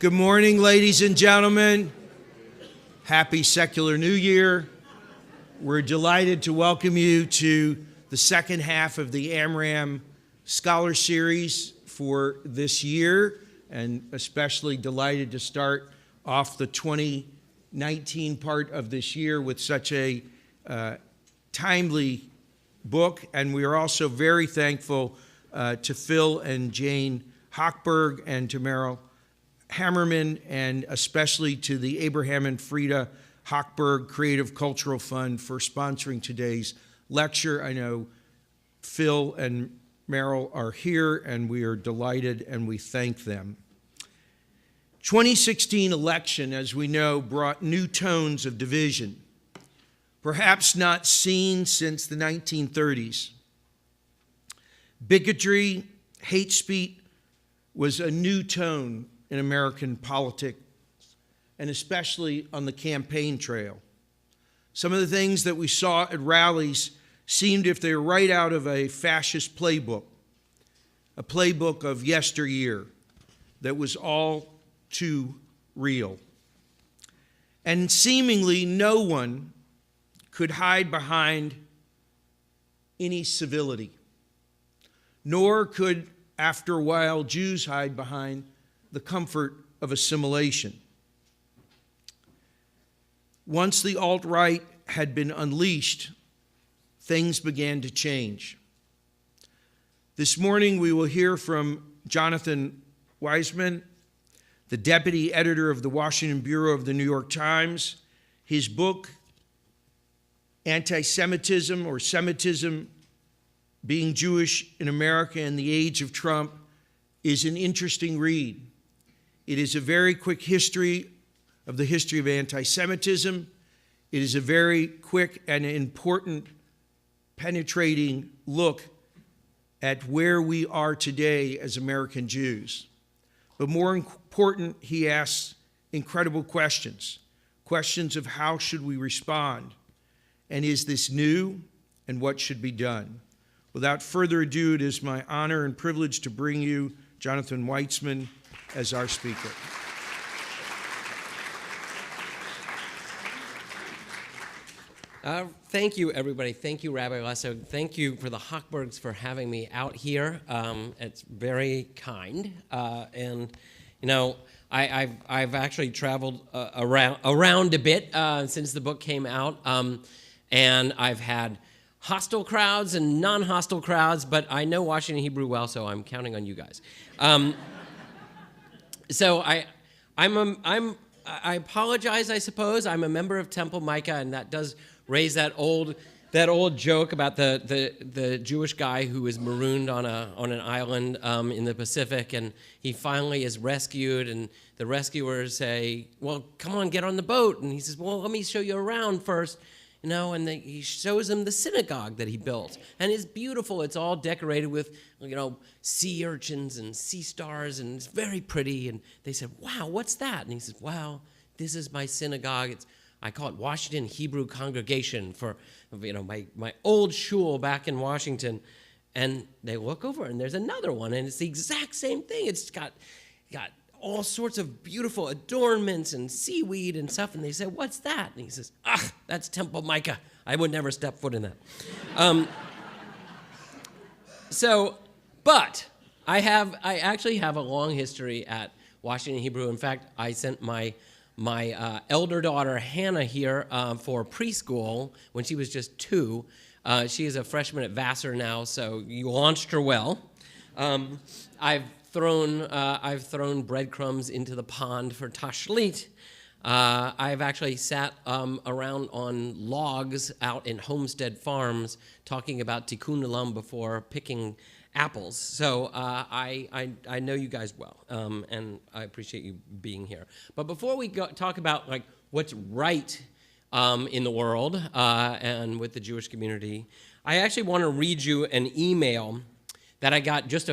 Good morning, ladies and gentlemen. Happy Secular New Year. We're delighted to welcome you to the second half of the Amram Scholar Series for this year, and especially delighted to start off the 2019 part of this year with such a timely book. And we are also very thankful to Phil and Jane Hochberg and to Meryl Hammerman, and especially to the Abraham and Frida Hochberg Creative Cultural Fund for sponsoring today's lecture. I know Phil and Meryl are here, and we are delighted, and we thank them. 2016 election, as we know, brought new tones of division, perhaps not seen since the 1930s. Bigotry, hate speech was a new tone in American politics, and especially on the campaign trail. Some of the things that we saw at rallies seemed if they were right out of a fascist playbook, a playbook of yesteryear that was all too real. And seemingly no one could hide behind any civility, nor could, after a while, Jews hide behind the comfort of assimilation. Once the alt-right had been unleashed, things began to change. This morning we will hear from Jonathan Weisman, the deputy editor of the Washington Bureau of the New York Times. His book, Anti-Semitism or Semitism, Being Jewish in America in the Age of Trump, is an interesting read. It is a very quick history of the history of anti-Semitism. It is a very quick and important, penetrating look at where we are today as American Jews. But more important, he asks incredible questions, questions of how should we respond, and is this new, and what should be done. Without further ado, it is my honor and privilege to bring you Jonathan Weisman as our speaker. Thank you, everybody. Thank you, Rabbi Lesso. Thank you for the Hochbergs for having me out here. It's very kind. And you know, I've actually traveled around a bit since the book came out, and I've had hostile crowds and non-hostile crowds, but I know Washington Hebrew well, so I'm counting on you guys. So I apologize, I suppose. I'm a member of Temple Micah, and that does raise that old joke about the Jewish guy who was marooned on an island in the Pacific, and he finally is rescued, and the rescuers say, "Well, come on, get on the boat," and he says, "Well, let me show you around first." You know, and he shows them the synagogue that he built. And it's beautiful. It's all decorated with, you know, sea urchins and sea stars, and it's very pretty. And they said, "Wow, what's that?" And he says, "Well, this is my synagogue. I call it Washington Hebrew Congregation for, you know, my old shul back in Washington." And they look over, and there's another one, and it's the exact same thing. It's got all sorts of beautiful adornments and seaweed and stuff, and they say, "What's that?" And he says, "That's Temple Micah. I would never step foot in that." But I actually have a long history at Washington Hebrew. In fact, I sent my elder daughter Hannah here for preschool when she was just 2. She is a freshman at Vassar now, so you launched her well. I've thrown breadcrumbs into the pond for Tashlit. I've actually sat around on logs out in homestead farms talking about Tikkun Olam before picking apples. So I know you guys well, and I appreciate you being here. But before we talk about like what's right in the world and with the Jewish community, I actually want to read you an email that I got just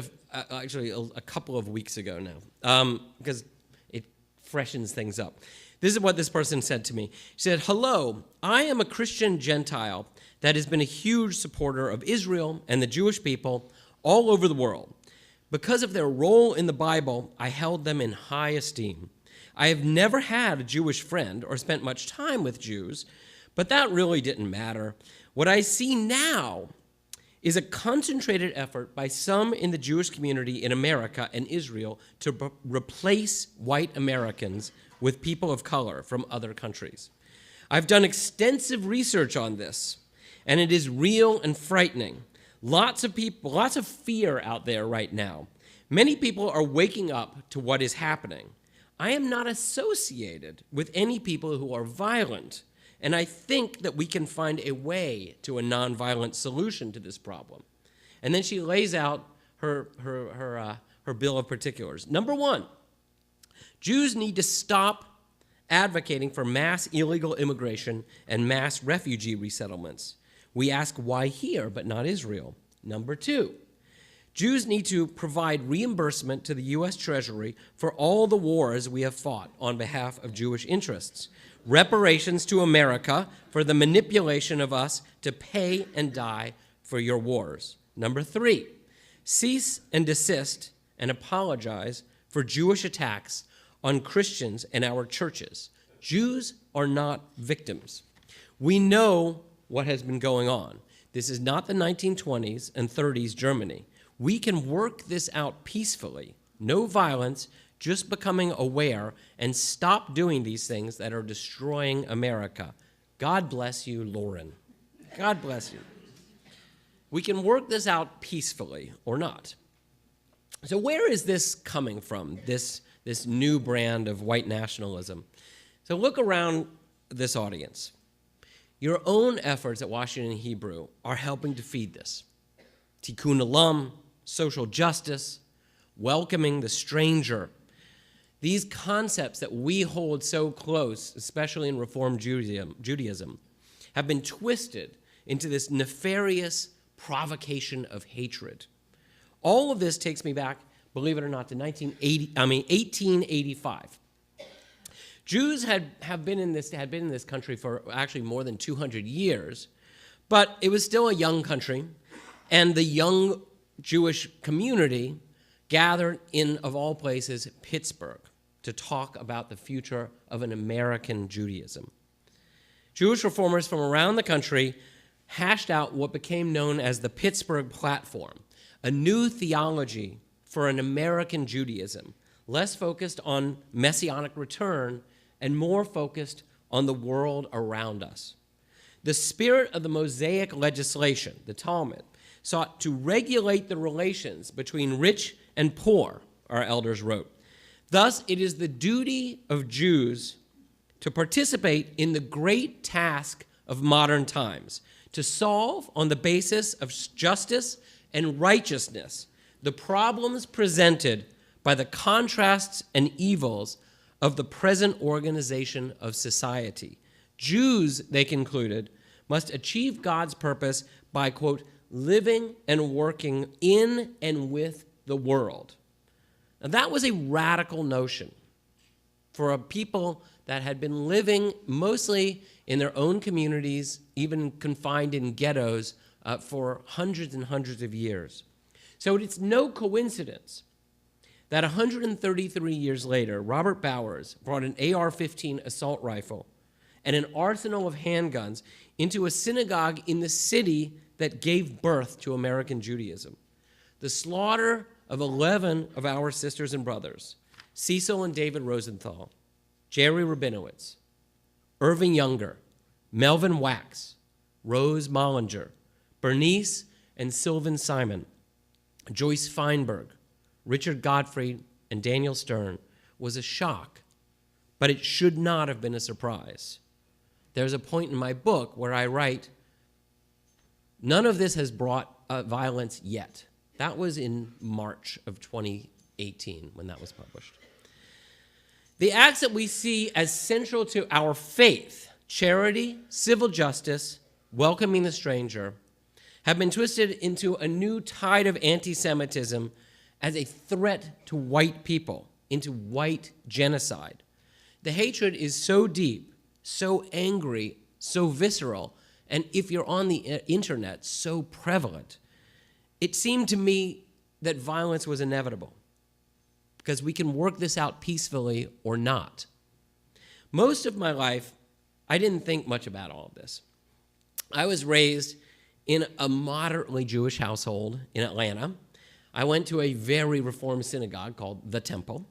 actually a couple of weeks ago now, because it freshens things up. This is what this person said to me. She said, "Hello, I am a Christian Gentile that has been a huge supporter of Israel and the Jewish people all over the world. Because of their role in the Bible, I held them in high esteem. I have never had a Jewish friend or spent much time with Jews, but that really didn't matter. What I see now is a concentrated effort by some in the Jewish community in America and Israel to replace white Americans with people of color from other countries. I've done extensive research on this, and it is real and frightening. Lots of fear out there right now. Many people are waking up to what is happening. I am not associated with any people who are violent, and I think that we can find a way to a nonviolent solution to this problem. And then she lays out her bill of particulars. Number one, Jews need to stop advocating for mass illegal immigration and mass refugee resettlements. We ask why here, but not Israel. Number two, Jews need to provide reimbursement to the U.S. Treasury for all the wars we have fought on behalf of Jewish interests. Reparations to America for the manipulation of us to pay and die for your wars. Number three, cease and desist and apologize for Jewish attacks on Christians and our churches. Jews are not victims. We know what has been going on. This is not the 1920s and 30s Germany. We can work this out peacefully. No violence, just becoming aware and stop doing these things that are destroying America. God bless you, Lauren. God bless you. We can work this out peacefully or not. So where is this coming from, this new brand of white nationalism? So look around this audience. Your own efforts at Washington Hebrew are helping to feed this. Tikkun Olam, social justice, welcoming the stranger. These concepts that we hold so close, especially in Reform Judaism, have been twisted into this nefarious provocation of hatred. All of this takes me back, believe it or not, to 1885. Jews had been in this country for actually more than 200 years, but it was still a young country, and the young Jewish community gathered in, of all places, Pittsburgh to talk about the future of an American Judaism. Jewish reformers from around the country hashed out what became known as the Pittsburgh Platform, a new theology for an American Judaism, less focused on messianic return and more focused on the world around us. The spirit of the Mosaic legislation, the Talmud, sought to regulate the relations between rich and poor, our elders wrote. Thus, it is the duty of Jews to participate in the great task of modern times, to solve on the basis of justice and righteousness the problems presented by the contrasts and evils of the present organization of society. Jews, they concluded, must achieve God's purpose by, quote, living and working in and with the world. Now, that was a radical notion for a people that had been living mostly in their own communities, even confined in ghettos, for hundreds and hundreds of years. So it's no coincidence that 133 years later, Robert Bowers brought an AR-15 assault rifle and an arsenal of handguns into a synagogue in the city that gave birth to American Judaism. The slaughter of 11 of our sisters and brothers, Cecil and David Rosenthal, Jerry Rabinowitz, Irving Younger, Melvin Wax, Rose Mollinger, Bernice and Sylvan Simon, Joyce Feinberg, Richard Gottfried, and Daniel Stern was a shock, but it should not have been a surprise. There's a point in my book where I write, none of this has brought violence yet. That was in March of 2018 when that was published. The acts that we see as central to our faith, charity, civil justice, welcoming the stranger, have been twisted into a new tide of anti-Semitism as a threat to white people, into white genocide. The hatred is so deep, so angry, so visceral, and if you're on the internet, so prevalent. It seemed to me that violence was inevitable. because we can work this out peacefully or not. Most of my life, I didn't think much about all of this. I was raised in a moderately Jewish household in Atlanta. I went to a very reformed synagogue called The Temple,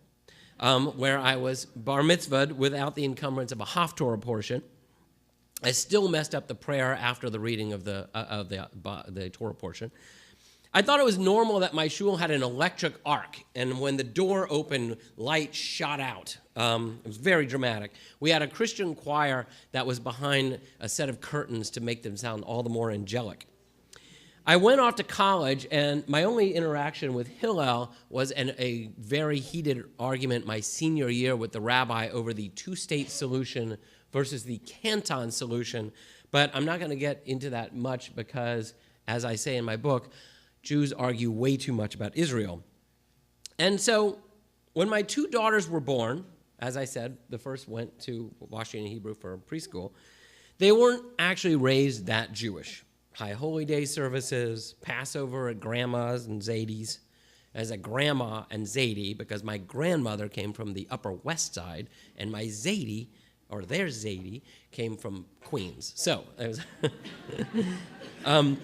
where I was bar mitzvahed without the encumbrance of a Haftorah portion. I still messed up the prayer after the reading of the Torah portion. I thought it was normal that my shul had an electric arc, and when the door opened, light shot out. It was very dramatic. We had a Christian choir that was behind a set of curtains to make them sound all the more angelic. I went off to college, and my only interaction with Hillel was a very heated argument my senior year with the rabbi over the two-state solution versus the Canton solution. But I'm not going to get into that much because, as I say in my book, Jews argue way too much about Israel. And so when my two daughters were born, as I said, the first went to Washington Hebrew for preschool, they weren't actually raised that Jewish. High Holy Day services, Passover at Grandma's and Zadie's, as a grandma and Zadie, because my grandmother came from the Upper West Side, and my Zadie, or their Zadie, came from Queens. So it was...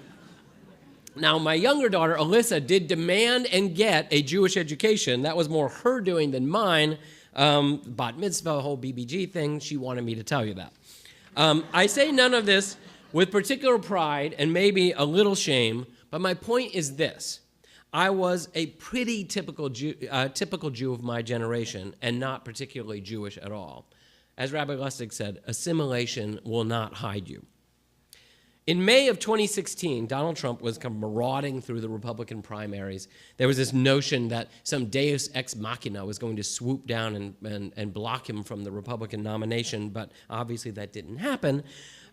Now, my younger daughter, Alyssa, did demand and get a Jewish education. That was more her doing than mine. Bat mitzvah, the whole BBG thing, she wanted me to tell you that. I say none of this with particular pride and maybe a little shame, but my point is this. I was a pretty typical Jew of my generation and not particularly Jewish at all. As Rabbi Lustig said, assimilation will not hide you. In May of 2016, Donald Trump was kind of marauding through the Republican primaries. There was this notion that some deus ex machina was going to swoop down and block him from the Republican nomination, but obviously that didn't happen.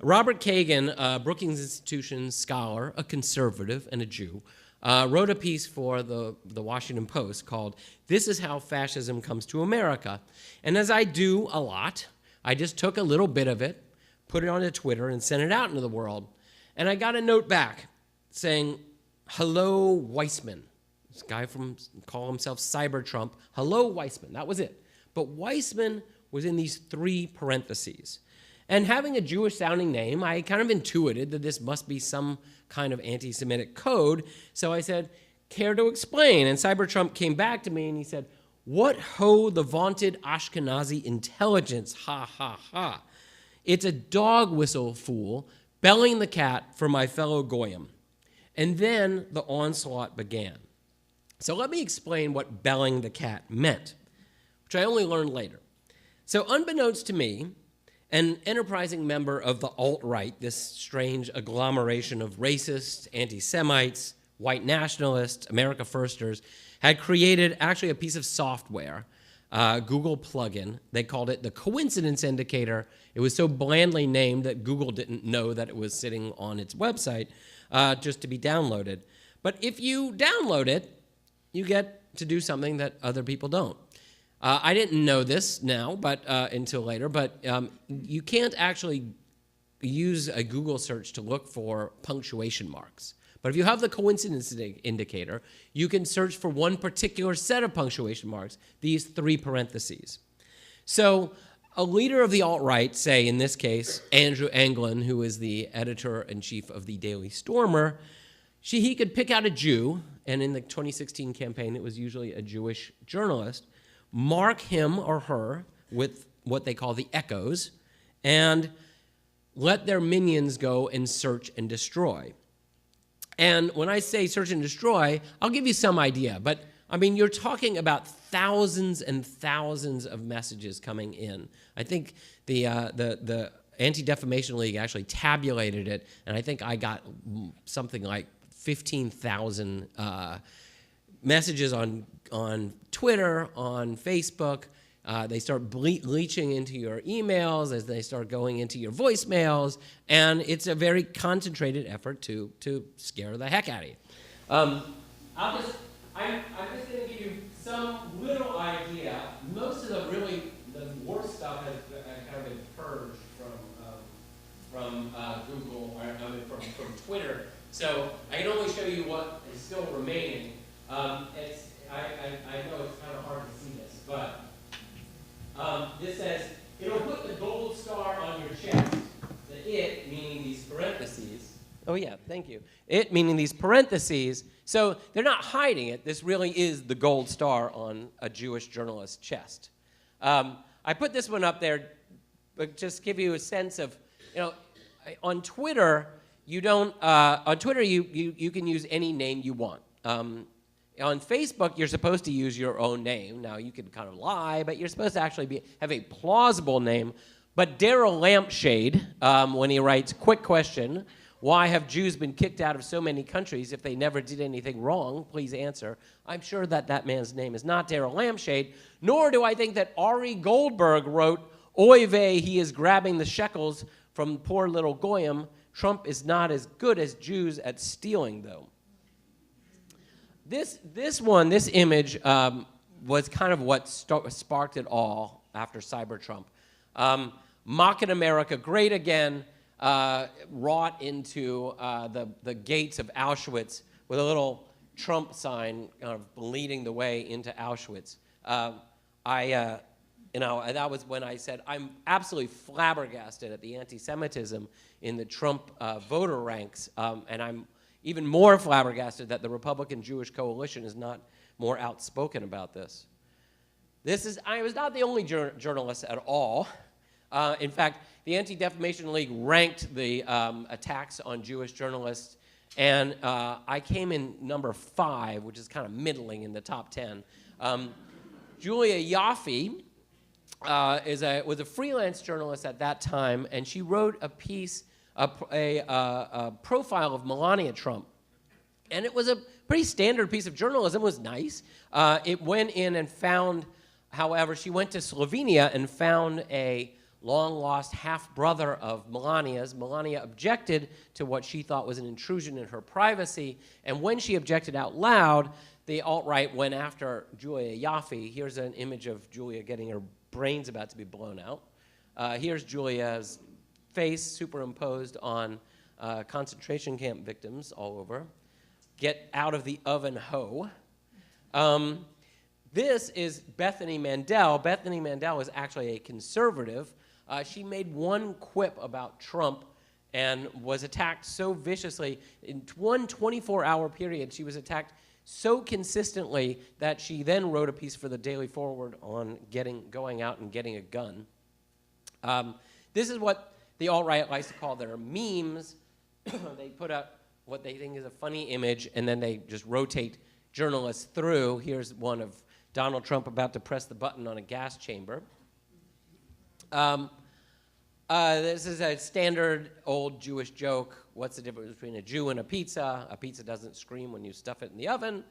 Robert Kagan, a Brookings Institution scholar, a conservative and a Jew, wrote a piece for the Washington Post called "This is How Fascism Comes to America." And as I do a lot, I just took a little bit of it, put it onto Twitter, and sent it out into the world. And I got a note back saying, "Hello, Weisman." This guy call himself Cyber Trump. "Hello, Weisman." That was it. But Weisman was in these three parentheses. And having a Jewish-sounding name, I kind of intuited that this must be some kind of anti-Semitic code. So I said, "Care to explain?" And Cyber Trump came back to me and he said, "What ho the vaunted Ashkenazi intelligence, ha, ha, ha. It's a dog whistle, fool, belling the cat for my fellow Goyim." And then the onslaught began. So let me explain what belling the cat meant, which I only learned later. So unbeknownst to me, an enterprising member of the alt-right, this strange agglomeration of racists, anti-Semites, white nationalists, America Firsters, had created actually a piece of software, Google plugin. They called it the coincidence indicator. It was so blandly named that Google didn't know that it was sitting on its website just to be downloaded. But if you download it, you get to do something that other people don't. I didn't know this now, but until later, but you can't actually use a Google search to look for punctuation marks. But if you have the coincidence indicator, you can search for one particular set of punctuation marks, these three parentheses. So a leader of the alt-right, say in this case, Andrew Anglin, who is the editor-in-chief of the Daily Stormer, he could pick out a Jew, and in the 2016 campaign, it was usually a Jewish journalist, mark him or her with what they call the echoes, and let their minions go and search and destroy. And when I say search and destroy, I'll give you some idea, but I mean, you're talking about thousands and thousands of messages coming in. I think the Anti-Defamation League actually tabulated it, and I think I got something like 15,000 messages on Twitter, on Facebook. They start leaching into your emails as they start going into your voicemails, and it's a very concentrated effort to scare the heck out of you. I'm just going to give you some little idea. Most of the worst stuff has kind of been purged from Google, from Twitter. So I can only show you what is still remaining. I know it's kind of hard to see this, but this says, it'll put the gold star on your chest. The it, meaning these parentheses. Oh yeah, thank you. It, meaning these parentheses. So they're not hiding it. This really is the gold star on a Jewish journalist's chest. I put this one up there, but just give you a sense of, on Twitter, you don't. On Twitter, you can use any name you want. On Facebook, you're supposed to use your own name. Now, you can kind of lie, but you're supposed to actually have a plausible name. But Daryl Lampshade, when he writes, quick question, why have Jews been kicked out of so many countries if they never did anything wrong? Please answer. I'm sure that man's name is not Daryl Lampshade, nor do I think that Ari Goldberg wrote, oy vey, he is grabbing the shekels from poor little Goyim. Trump is not as good as Jews at stealing, though. This image was kind of what sparked it all after Cyber Trump. Mocking America Great Again, wrought into the gates of Auschwitz with a little Trump sign kind of leading the way into Auschwitz. That was when I said I'm absolutely flabbergasted at the anti-Semitism in the Trump voter ranks, and I'm even more flabbergasted that the Republican Jewish Coalition is not more outspoken about this. I was not the only journalist at all. In fact, the Anti-Defamation League ranked the attacks on Jewish journalists, and I came in number 5, which is kind of middling in the top 10. Julia Yaffe was a freelance journalist at that time, and she wrote a piece, a profile of Melania Trump. And it was a pretty standard piece of journalism. It was nice. It went in and found, however, she went to Slovenia and found a long-lost half-brother of Melania's. Melania objected to what she thought was an intrusion in her privacy, and when she objected out loud, the alt-right went after Julia Yaffe. Here's an image of Julia getting her brains about to be blown out. Here's Julia's face superimposed on concentration camp victims all over. Get out of the oven, ho. This is Bethany Mandel. Bethany Mandel is actually a conservative. She made one quip about Trump and was attacked so viciously. In one 24-hour period, she was attacked so consistently that she then wrote a piece for the Daily Forward on going out and getting a gun. This is what the alt-right likes to call their memes. They put up what they think is a funny image, and then they just rotate journalists through. Here's one of Donald Trump about to press the button on a gas chamber. This is a standard old Jewish joke. What's the difference between a Jew and a pizza? A pizza doesn't scream when you stuff it in the oven.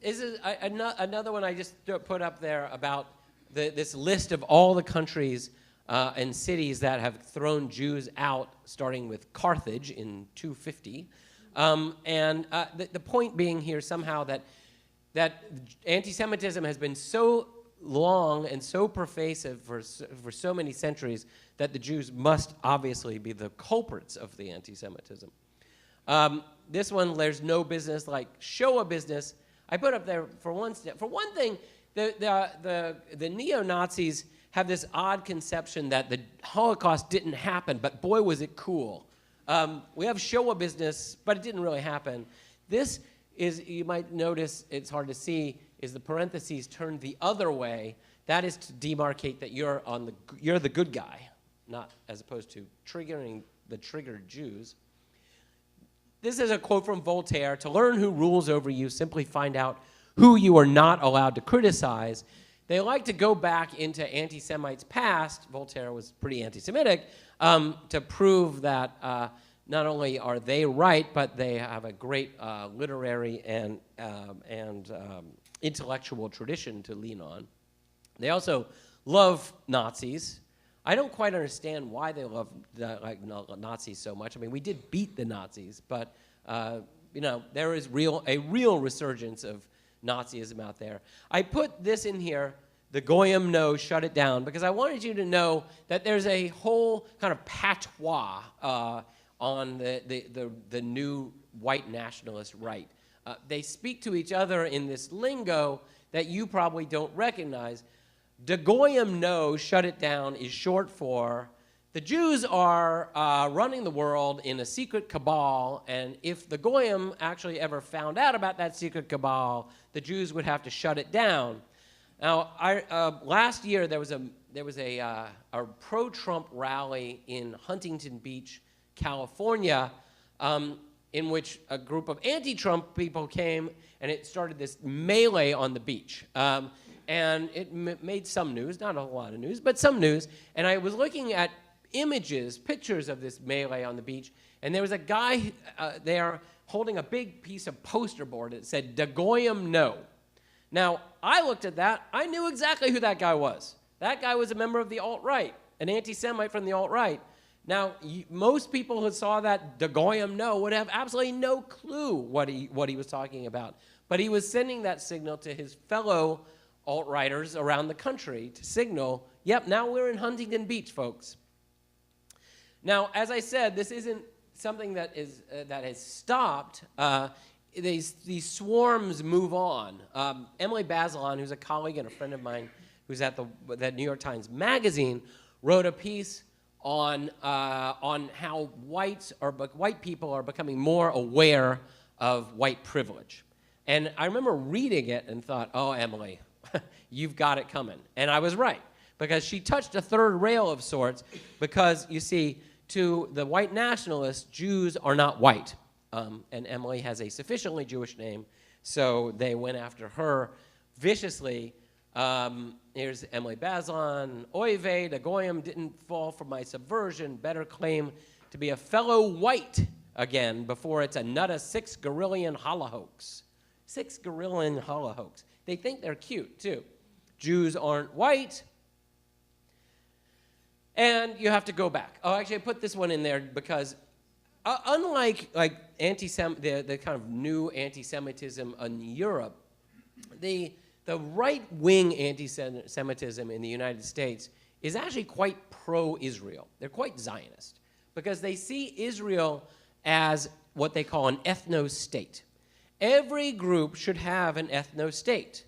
This is another one I just put up there about this list of all the countries and cities that have thrown Jews out, starting with Carthage in 250. The point being here somehow that anti-Semitism has been so long and so pervasive for so many centuries that the Jews must obviously be the culprits of the anti-Semitism. This one, there's no business like show a business. I put up there for one thing, the neo-Nazis have this odd conception that the Holocaust didn't happen, but boy was it cool. We have show a business, but it didn't really happen. This is, you might notice, it's hard to see, is the parentheses turned the other way. That is to demarcate that you're the good guy, not as opposed to triggering the triggered Jews. This is a quote from Voltaire: "To learn who rules over you, simply find out who you are not allowed to criticize." They like to go back into anti-Semites' past. Voltaire was pretty anti-Semitic, to prove that not only are they right, but they have a great literary and intellectual tradition to lean on. They also love Nazis. I don't quite understand why they love Nazis so much. I mean, we did beat the Nazis, but there is a real resurgence of Nazism out there. I put this in here, the Goyim know, shut it down, because I wanted you to know that there's a whole kind of patois on the new white nationalist right. They speak to each other in this lingo that you probably don't recognize. De goyim no, shut it down, is short for the Jews are running the world in a secret cabal, and if the goyim actually ever found out about that secret cabal, the Jews would have to shut it down. Now, last year there was a pro-Trump rally in Huntington Beach, California, in which a group of anti-Trump people came, and it started this melee on the beach. And it made some news, not a lot of news, but some news. And I was looking at images, pictures of this melee on the beach, and there was a guy there holding a big piece of poster board that said, "De goyim no." Now, I looked at that. I knew exactly who that guy was. That guy was a member of the alt-right, an anti-Semite from the alt-right. Now, most people who saw that "De goyim no" would have absolutely no clue what he was talking about. But he was sending that signal to his fellow alt-righters around the country to signal, yep, now we're in Huntington Beach, folks. Now, as I said, this isn't something that has stopped. These swarms move on. Emily Bazelon, who's a colleague and a friend of mine, who's at the New York Times Magazine, wrote a piece on how white people are becoming more aware of white privilege. And I remember reading it and thought, oh, Emily, you've got it coming. And I was right, because she touched a third rail of sorts, because, you see, to the white nationalists, Jews are not white. And Emily has a sufficiently Jewish name, so they went after her viciously. Here's Emily Bazelon. Oy vey, the goyim didn't fall for my subversion. Better claim to be a fellow white again before it's another 6 gorillion holla-hoax. 6 gorillion holla-hoax. They think they're cute, too. Jews aren't white. And you have to go back. Oh, actually, I put this one in there because unlike like the kind of new anti-Semitism in Europe, the right-wing anti-Semitism in the United States is actually quite pro-Israel. They're quite Zionist because they see Israel as what they call an ethno-state. Every group should have an ethno-state.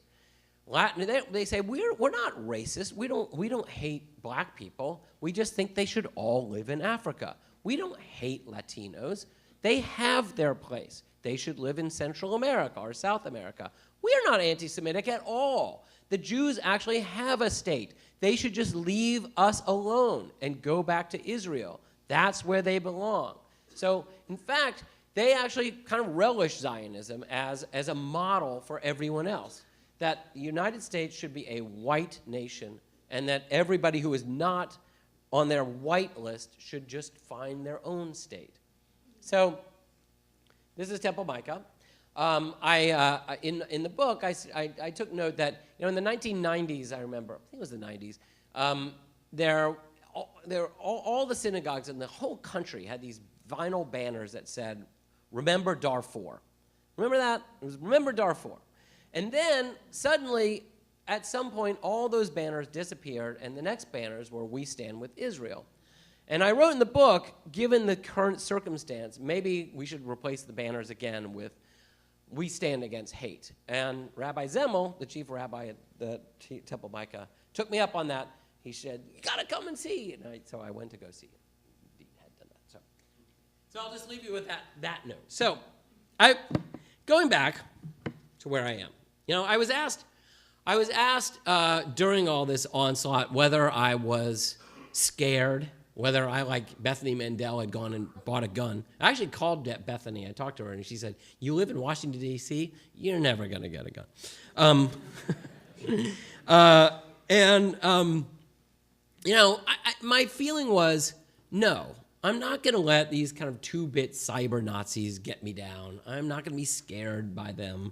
They say we're not racist. We don't hate black people. We just think they should all live in Africa. We don't hate Latinos. They have their place. They should live in Central America or South America. We're not anti-Semitic at all. The Jews actually have a state. They should just leave us alone and go back to Israel. That's where they belong. So, in fact, they actually kind of relish Zionism as a model for everyone else. That the United States should be a white nation, and that everybody who is not on their white list should just find their own state. So this is Temple Micah. In the book, I took note that in the 1990s, I remember, I think it was the 90s, all the synagogues in the whole country had these vinyl banners that said, "Remember Darfur." Remember that? It was "Remember Darfur." And then, suddenly, at some point, all those banners disappeared, and the next banners were "We Stand with Israel." And I wrote in the book, given the current circumstance, maybe we should replace the banners again with "We Stand Against Hate." And Rabbi Zemel, the chief rabbi at the Temple Micah, took me up on that. He said, "You got to come and see." And so I went to go see. Indeed, had done that. So I'll just leave you with that note. So going back to where I am. I was asked during all this onslaught whether I was scared, whether I, like Bethany Mandel, had gone and bought a gun. I actually called Bethany. I talked to her, and she said, "You live in Washington, D.C.? You're never going to get a gun." My feeling was, no, I'm not going to let these kind of 2-bit cyber Nazis get me down. I'm not going to be scared by them.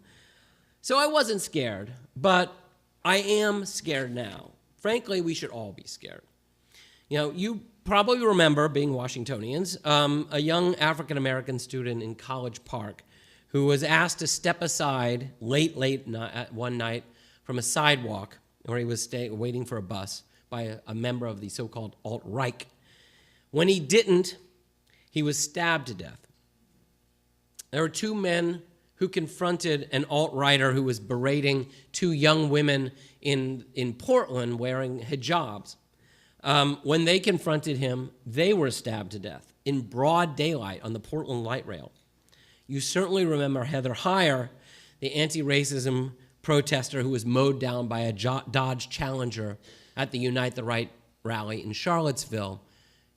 So I wasn't scared, but I am scared now. Frankly, we should all be scared. You probably remember, being Washingtonians, a young African-American student in College Park who was asked to step aside late one night from a sidewalk where he was waiting for a bus by a member of the so-called alt-right. When he didn't, he was stabbed to death. There were two men who confronted an alt-righter who was berating two young women in Portland wearing hijabs. When they confronted him, they were stabbed to death in broad daylight on the Portland light rail. You certainly remember Heather Heyer, the anti-racism protester who was mowed down by a Dodge Challenger at the Unite the Right rally in Charlottesville.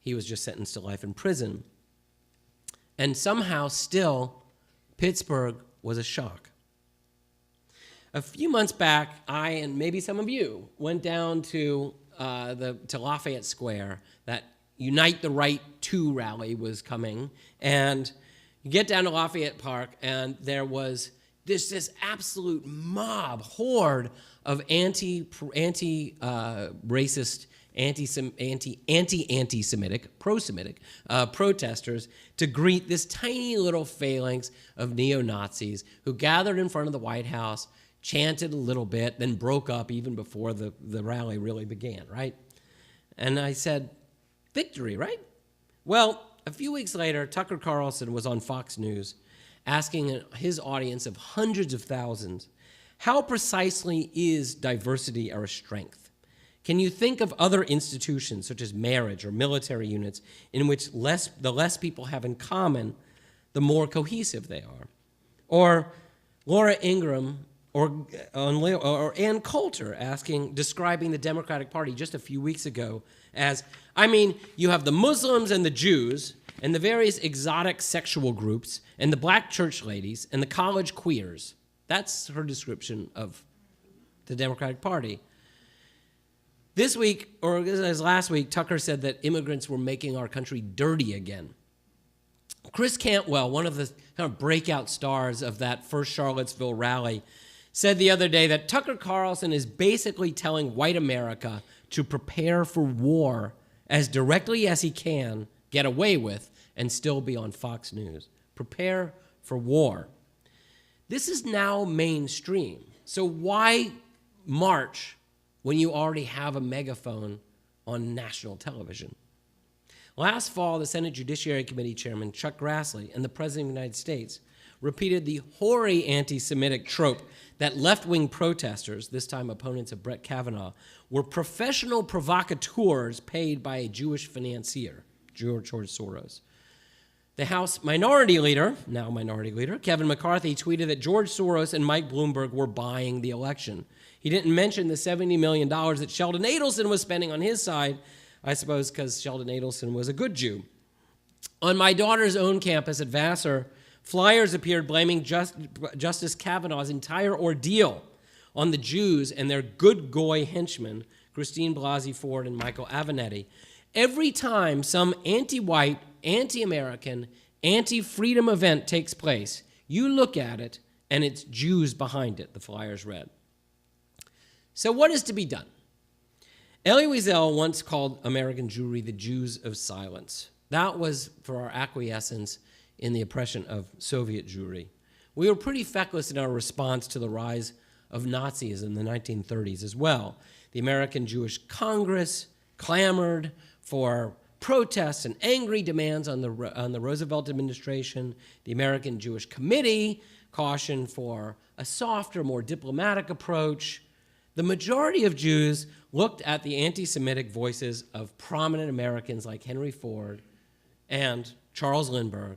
He was just sentenced to life in prison. And somehow still, Pittsburgh was a shock. A few months back, I and maybe some of you went down to Lafayette Square. That Unite the Right 2 rally was coming. And you get down to Lafayette Park, and there was this absolute mob, horde of anti-racist, anti-Semitic, pro-Semitic protesters to greet this tiny little phalanx of neo-Nazis who gathered in front of the White House, chanted a little bit, then broke up even before the rally really began, right? And I said, victory, right? Well, a few weeks later, Tucker Carlson was on Fox News asking his audience of hundreds of thousands, how precisely is diversity our strength? Can you think of other institutions, such as marriage or military units, in which the less people have in common, the more cohesive they are? Or Laura Ingraham or Ann Coulter describing the Democratic Party just a few weeks ago as, you have the Muslims and the Jews and the various exotic sexual groups and the black church ladies and the college queers. That's her description of the Democratic Party. This week, or as last week, Tucker said that immigrants were making our country dirty again. Chris Cantwell, one of the kind of breakout stars of that first Charlottesville rally, said the other day that Tucker Carlson is basically telling white America to prepare for war as directly as he can get away with and still be on Fox News. Prepare for war. This is now mainstream. So why march when you already have a megaphone on national television? Last fall, the Senate Judiciary Committee Chairman Chuck Grassley and the President of the United States repeated the hoary anti-Semitic trope that left-wing protesters, this time opponents of Brett Kavanaugh, were professional provocateurs paid by a Jewish financier, George Soros. The House Minority Leader, now Minority Leader, Kevin McCarthy, tweeted that George Soros and Mike Bloomberg were buying the election. He didn't mention the $70 million that Sheldon Adelson was spending on his side, I suppose because Sheldon Adelson was a good Jew. On my daughter's own campus at Vassar, flyers appeared blaming Justice Kavanaugh's entire ordeal on the Jews and their good goy henchmen, Christine Blasey Ford and Michael Avenatti. Every time some anti-white, anti-American, anti-freedom event takes place, you look at it and it's Jews behind it, the flyers read. So what is to be done? Elie Wiesel once called American Jewry the Jews of silence. That was for our acquiescence in the oppression of Soviet Jewry. We were pretty feckless in our response to the rise of Nazism in the 1930s as well. The American Jewish Congress clamored for protests and angry demands on the Roosevelt administration. The American Jewish Committee cautioned for a softer, more diplomatic approach. The majority of Jews looked at the anti-Semitic voices of prominent Americans like Henry Ford and Charles Lindbergh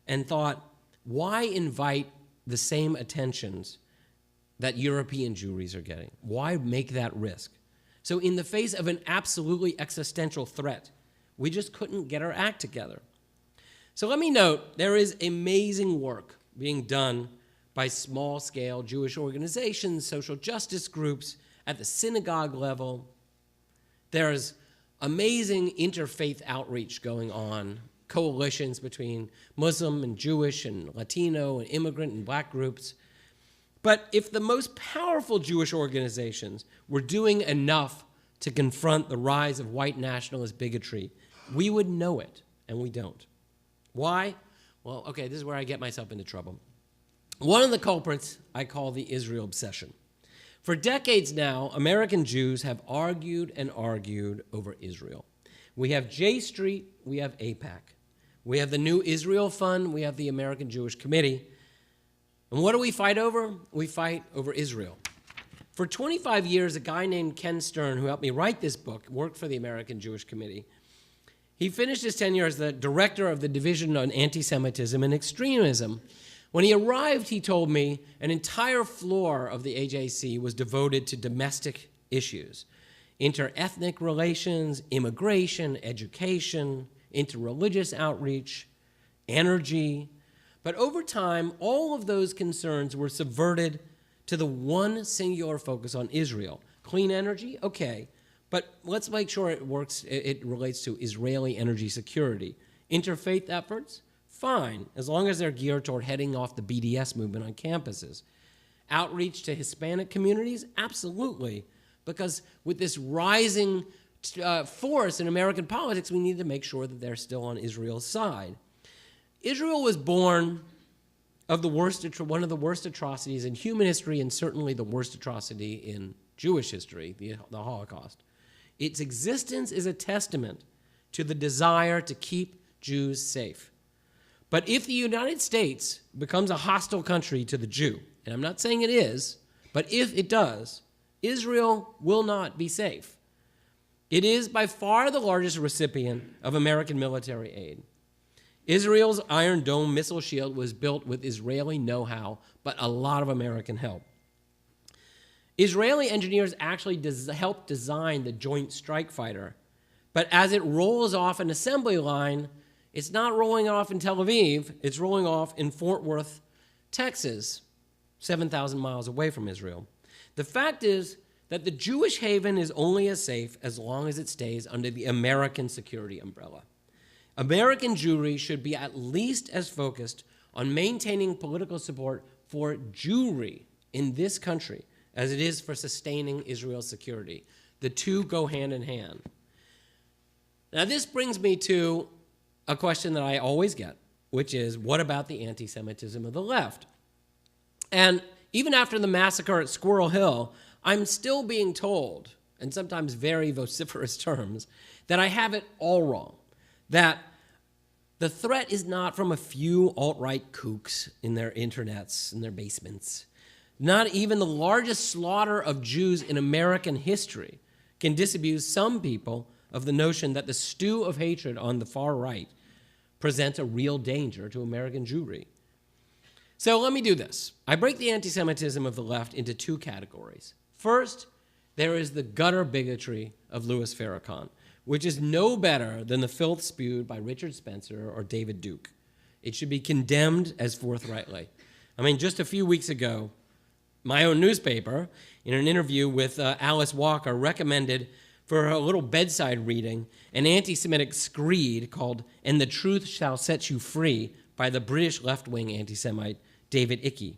and thought, why invite the same attentions that European Jewries are getting? Why make that risk? So in the face of an absolutely existential threat, we just couldn't get our act together. So let me note, there is amazing work being done by small-scale Jewish organizations, social justice groups, at the synagogue level. There's amazing interfaith outreach going on, coalitions between Muslim and Jewish and Latino and immigrant and black groups. But if the most powerful Jewish organizations were doing enough to confront the rise of white nationalist bigotry, we would know it, and we don't. Why? Well, okay, this is where I get myself into trouble. One of the culprits I call the Israel obsession. For decades now, American Jews have argued and argued over Israel. We have J Street, we have AIPAC. We have the New Israel Fund. We have the American Jewish Committee. And what do we fight over? We fight over Israel. For 25 years, a guy named Ken Stern, who helped me write this book, worked for the American Jewish Committee. He finished his tenure as the director of the Division on Anti-Semitism and Extremism. When he arrived, he told me an entire floor of the AJC was devoted to domestic issues: inter-ethnic relations, immigration, education, interreligious outreach, energy. But over time, all of those concerns were subverted to the one singular focus on Israel. Clean energy? Okay. But let's make sure it relates to Israeli energy security. Interfaith efforts? Fine, as long as they're geared toward heading off the BDS movement on campuses. Outreach to Hispanic communities? Absolutely. Because with this rising force in American politics, we need to make sure that they're still on Israel's side. Israel was born of one of the worst atrocities in human history, and certainly the worst atrocity in Jewish history, the Holocaust. Its existence is a testament to the desire to keep Jews safe. But if the United States becomes a hostile country to the Jew, and I'm not saying it is, but if it does, Israel will not be safe. It is by far the largest recipient of American military aid. Israel's Iron Dome missile shield was built with Israeli know-how, but a lot of American help. Israeli engineers actually helped design the Joint Strike Fighter, but as it rolls off an assembly line, it's not rolling off in Tel Aviv, it's rolling off in Fort Worth, Texas, 7,000 miles away from Israel. The fact is that the Jewish haven is only as safe as long as it stays under the American security umbrella. American Jewry should be at least as focused on maintaining political support for Jewry in this country as it is for sustaining Israel's security. The two go hand in hand. Now, this brings me to a question that I always get, which is, what about the anti-Semitism of the left? And even after the massacre at Squirrel Hill, I'm still being told, and sometimes very vociferous terms, that I have it all wrong, that the threat is not from a few alt-right kooks in their internets, in their basements. Not even the largest slaughter of Jews in American history can disabuse some people of the notion that the stew of hatred on the far right presents a real danger to American Jewry. So let me do this. I break the anti-Semitism of the left into two categories. First, there is the gutter bigotry of Louis Farrakhan, which is no better than the filth spewed by Richard Spencer or David Duke. It should be condemned as forthrightly. I mean, just a few weeks ago, my own newspaper, in an interview with Alice Walker, recommended for a little bedside reading an anti-Semitic screed called "And the Truth Shall Set You Free" by the British left-wing anti-Semite David Icke.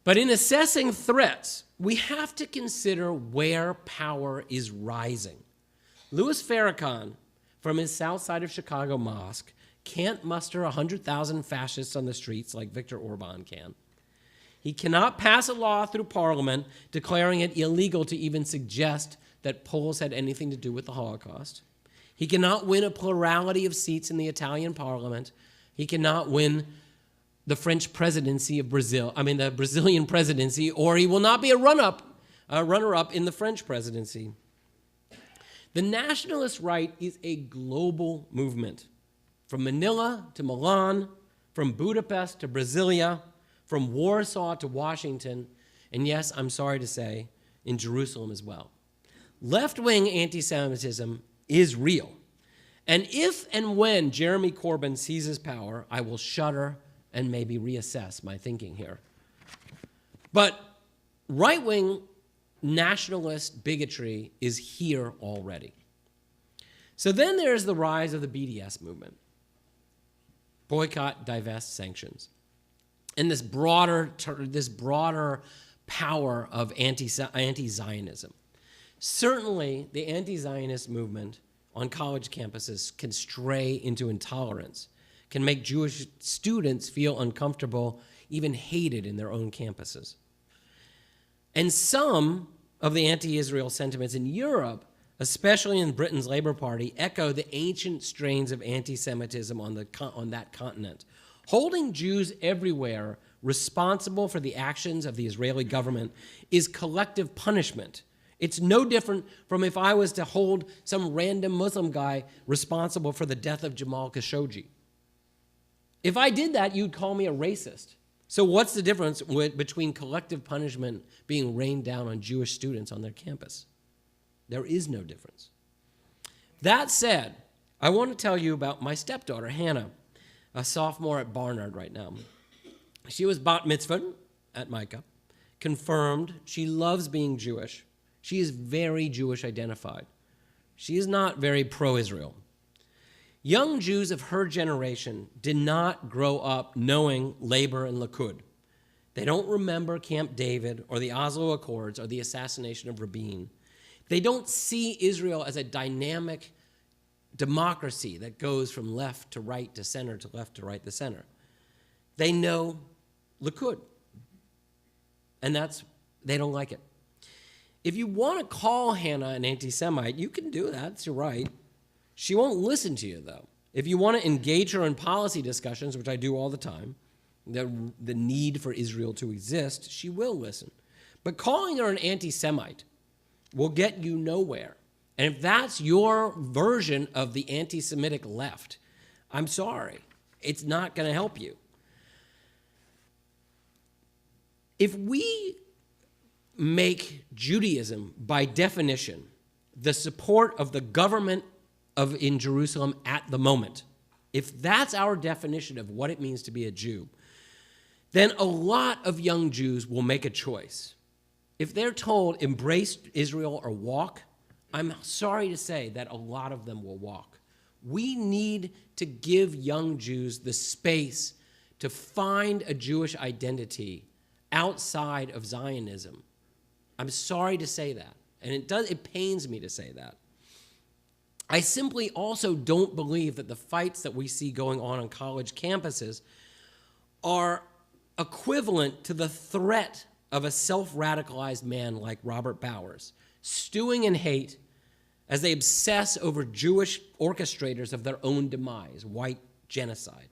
But in assessing threats, we have to consider where power is rising. Louis Farrakhan, from his south side of Chicago mosque, can't muster 100,000 fascists on the streets like Viktor Orban can. He cannot pass a law through Parliament declaring it illegal to even suggest that Poles had anything to do with the Holocaust. He cannot win a plurality of seats in the Italian Parliament. He cannot win the French presidency of Brazil, the Brazilian presidency, or he will not be a runner-up in the French presidency. The nationalist right is a global movement. From Manila to Milan, from Budapest to Brasilia, from Warsaw to Washington, and yes, I'm sorry to say, in Jerusalem as well. Left-wing anti-Semitism is real. And if and when Jeremy Corbyn seizes power, I will shudder and maybe reassess my thinking here. But right-wing nationalist bigotry is here already. So then there's the rise of the BDS movement. Boycott, divest, sanctions. And this broader power of anti-Zionism. Certainly, the anti-Zionist movement on college campuses can stray into intolerance, can make Jewish students feel uncomfortable, even hated in their own campuses. And some of the anti-Israel sentiments in Europe especially in Britain's Labour Party, echo the ancient strains of anti-Semitism on that continent. Holding Jews everywhere responsible for the actions of the Israeli government is collective punishment. It's no different from if I was to hold some random Muslim guy responsible for the death of Jamal Khashoggi. If I did that, you'd call me a racist. So what's the difference between collective punishment being rained down on Jewish students on their campus? There is no difference. That said, I want to tell you about my stepdaughter, Hannah, a sophomore at Barnard right now. She was bat mitzvahed at Micah, confirmed. She loves being Jewish. She is very Jewish identified. She is not very pro-Israel. Young Jews of her generation did not grow up knowing Labour and Likud. They don't remember Camp David or the Oslo Accords or the assassination of Rabin. They don't see Israel as a dynamic democracy that goes from left to right to center to left to right to center. They know Likud, and they don't like it. If you want to call Hannah an anti-Semite, you can do that. It's your right. She won't listen to you, though. If you want to engage her in policy discussions, which I do all the time, the need for Israel to exist, she will listen. But calling her an anti-Semite will get you nowhere. And if that's your version of the anti-Semitic left, I'm sorry. It's not going to help you. If we make Judaism, by definition, the support of the government in Jerusalem at the moment, if that's our definition of what it means to be a Jew, then a lot of young Jews will make a choice. If they're told, embrace Israel or walk, I'm sorry to say that a lot of them will walk. We need to give young Jews the space to find a Jewish identity outside of Zionism. I'm sorry to say that, and it pains me to say that. I simply also don't believe that the fights that we see going on college campuses are equivalent to the threat of a self-radicalized man like Robert Bowers, stewing in hate as they obsess over Jewish orchestrators of their own demise, white genocide.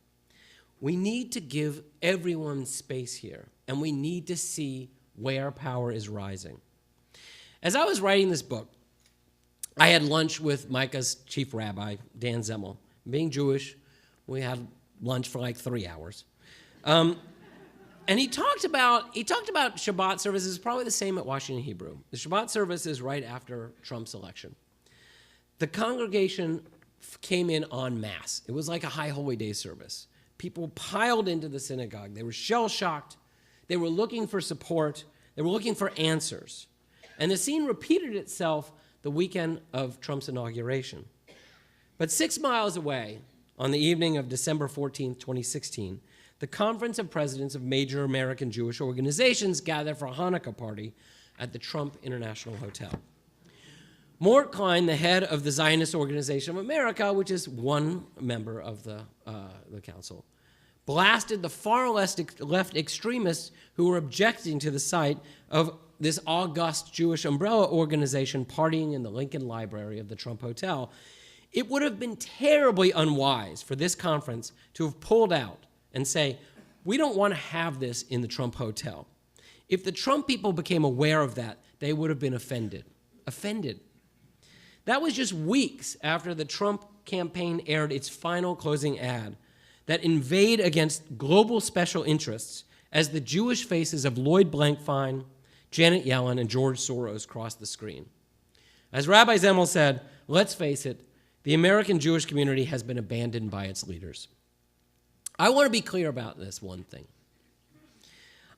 We need to give everyone space here, and we need to see where power is rising. As I was writing this book, I had lunch with Micah's chief rabbi, Dan Zemmel. Being Jewish, we had lunch for like 3 hours. And he talked about Shabbat services, probably the same at Washington Hebrew. The Shabbat service is right after Trump's election. The congregation came in en masse. It was like a high holy day service. People piled into the synagogue. They were shell-shocked. They were looking for support. They were looking for answers. And the scene repeated itself the weekend of Trump's inauguration. But 6 miles away, on the evening of December 14, 2016, the Conference of Presidents of major American Jewish organizations gathered for a Hanukkah party at the Trump International Hotel. Mort Klein, the head of the Zionist Organization of America, which is one member of the council, blasted the far left extremists who were objecting to the sight of this august Jewish umbrella organization partying in the Lincoln Library of the Trump Hotel. It would have been terribly unwise for this conference to have pulled out and say, we don't want to have this in the Trump Hotel. If the Trump people became aware of that, they would have been offended. That was just weeks after the Trump campaign aired its final closing ad that inveighed against global special interests as the Jewish faces of Lloyd Blankfein, Janet Yellen, and George Soros crossed the screen. As Rabbi Zemmel said, let's face it, the American Jewish community has been abandoned by its leaders. I want to be clear about this one thing.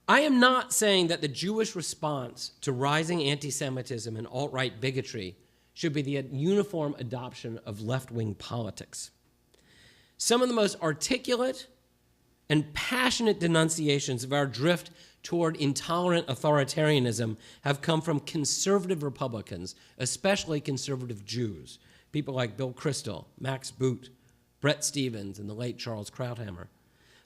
I am not saying that the Jewish response to rising anti-Semitism and alt-right bigotry should be the uniform adoption of left-wing politics. Some of the most articulate and passionate denunciations of our drift toward intolerant authoritarianism have come from conservative Republicans, especially conservative Jews, people like Bill Kristol, Max Boot, Bret Stephens, and the late Charles Krauthammer.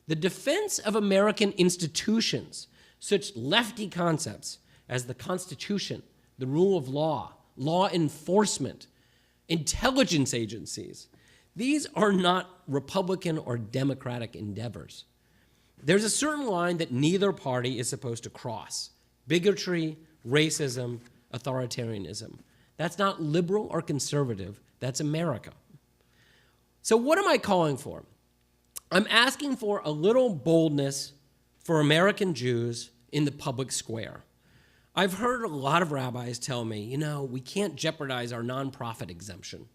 The defense of American institutions, such lefty concepts as the Constitution, the rule of law, law enforcement, intelligence agencies. These are not Republican or Democratic endeavors. There's a certain line that neither party is supposed to cross: bigotry, racism, authoritarianism. That's not liberal or conservative. That's America. So what am I calling for? I'm asking for a little boldness for American Jews in the public square. I've heard a lot of rabbis tell me, we can't jeopardize our nonprofit exemption.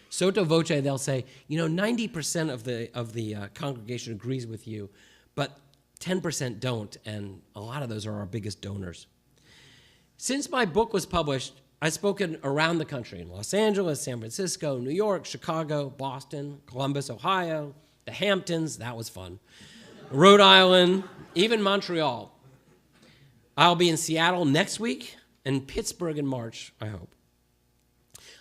Sotto voce, they'll say, 90% of the congregation agrees with you, but 10% don't, and a lot of those are our biggest donors. Since my book was published, I've spoken around the country in Los Angeles, San Francisco, New York, Chicago, Boston, Columbus, Ohio, the Hamptons, that was fun, Rhode Island, even Montreal. I'll be in Seattle next week and Pittsburgh in March, I hope.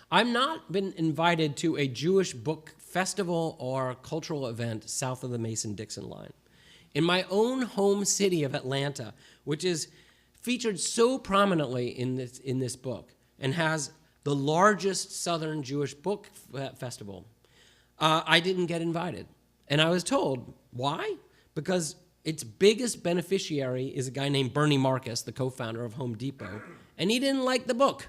I've not been invited to a Jewish book festival or cultural event south of the Mason-Dixon line. In my own home city of Atlanta, which is featured so prominently in this book and has the largest Southern Jewish book festival, I didn't get invited. And I was told, why? Because its biggest beneficiary is a guy named Bernie Marcus, the co-founder of Home Depot, and he didn't like the book.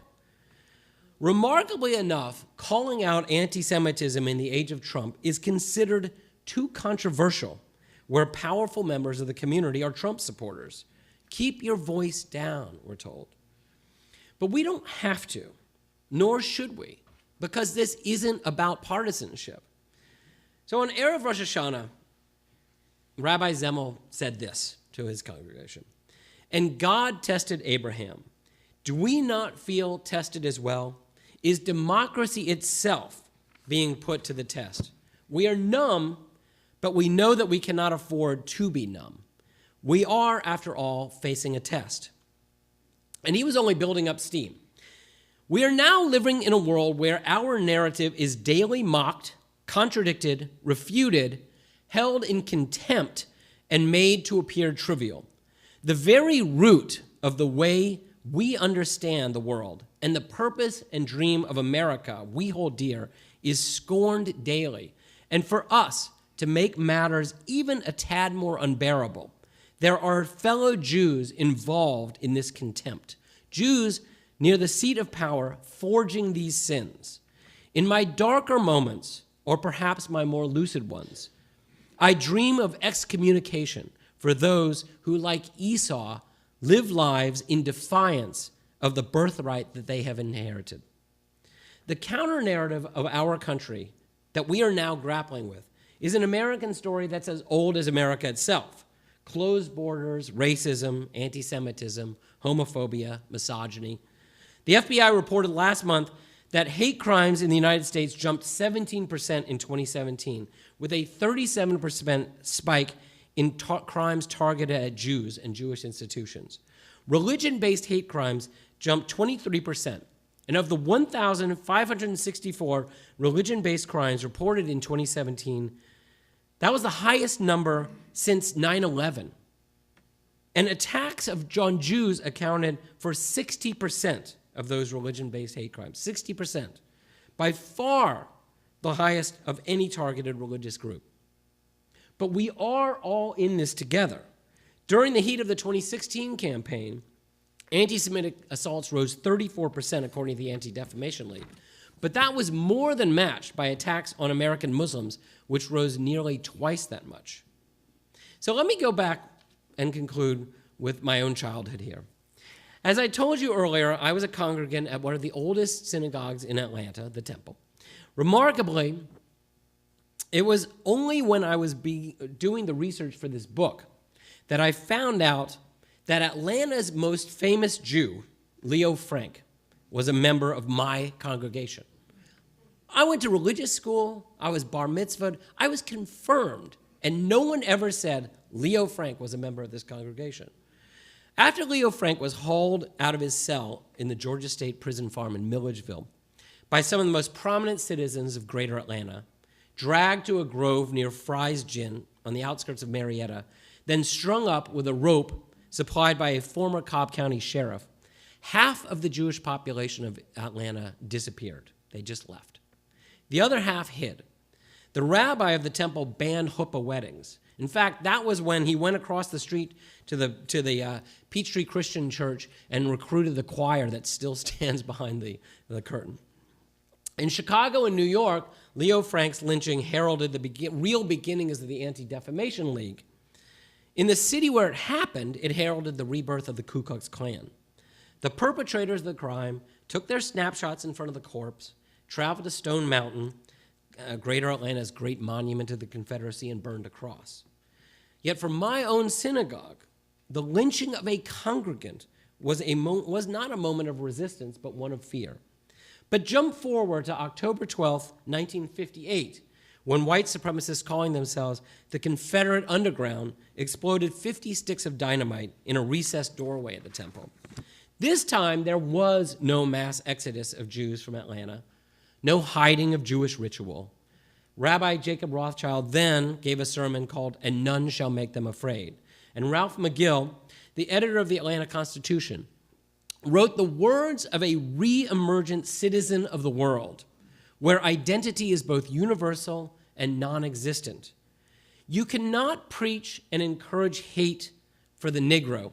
Remarkably enough, calling out anti-Semitism in the age of Trump is considered too controversial, where powerful members of the community are Trump supporters. Keep your voice down, we're told. But we don't have to, nor should we, because this isn't about partisanship. So on Erev Rosh Hashanah, Rabbi Zemel said this to his congregation: "And God tested Abraham. Do we not feel tested as well? Is democracy itself being put to the test? We are numb, but we know that we cannot afford to be numb. We are, after all, facing a test." And he was only building up steam. "We are now living in a world where our narrative is daily mocked, contradicted, refuted, held in contempt, and made to appear trivial. The very root of the way we understand the world and the purpose and dream of America we hold dear is scorned daily. And for us to make matters even a tad more unbearable, there are fellow Jews involved in this contempt, Jews near the seat of power forging these sins. In my darker moments, or perhaps my more lucid ones, I dream of excommunication for those who, like Esau, live lives in defiance of the birthright that they have inherited. The counter-narrative of our country that we are now grappling with is an American story that's as old as America itself. Closed borders, racism, anti-Semitism, homophobia, misogyny. The FBI reported last month that hate crimes in the United States jumped 17% in 2017, with a 37% spike in crimes targeted at Jews and Jewish institutions. Religion-based hate crimes jumped 23%, and of the 1,564 religion-based crimes reported in 2017, that was the highest number since 9/11. And attacks on Jews accounted for 60% of those religion-based hate crimes, 60%, by far the highest of any targeted religious group. But we are all in this together. During the heat of the 2016 campaign, anti-Semitic assaults rose 34%, according to the Anti-Defamation League. But that was more than matched by attacks on American Muslims, which rose nearly twice that much. So let me go back and conclude with my own childhood here. As I told you earlier, I was a congregant at one of the oldest synagogues in Atlanta, the Temple. Remarkably, it was only when I was doing the research for this book that I found out that Atlanta's most famous Jew, Leo Frank, was a member of my congregation. I went to religious school, I was bar mitzvahed, I was confirmed, and no one ever said Leo Frank was a member of this congregation. After Leo Frank was hauled out of his cell in the Georgia State Prison Farm in Milledgeville by some of the most prominent citizens of Greater Atlanta, dragged to a grove near Fry's Gin on the outskirts of Marietta, then strung up with a rope supplied by a former Cobb County sheriff, half of the Jewish population of Atlanta disappeared. They just left. The other half hid. The rabbi of the temple banned chuppah weddings. In fact, that was when he went across the street to the Peachtree Christian Church and recruited the choir that still stands behind the curtain. In Chicago and New York, Leo Frank's lynching heralded the real beginnings of the Anti-Defamation League. In the city where it happened, it heralded the rebirth of the Ku Klux Klan. The perpetrators of the crime took their snapshots in front of the corpse, traveled to Stone Mountain, Greater Atlanta's great monument to the Confederacy, and burned a cross. Yet for my own synagogue, the lynching of a congregant was not a moment of resistance, but one of fear. But jump forward to October 12th, 1958, when white supremacists calling themselves the Confederate Underground exploded 50 sticks of dynamite in a recessed doorway at the temple. This time, there was no mass exodus of Jews from Atlanta, no hiding of Jewish ritual. Rabbi Jacob Rothschild then gave a sermon called "And None Shall Make Them Afraid." And Ralph McGill, the editor of the Atlanta Constitution, wrote the words of a re-emergent citizen of the world, where identity is both universal and non-existent. You cannot preach and encourage hate for the Negro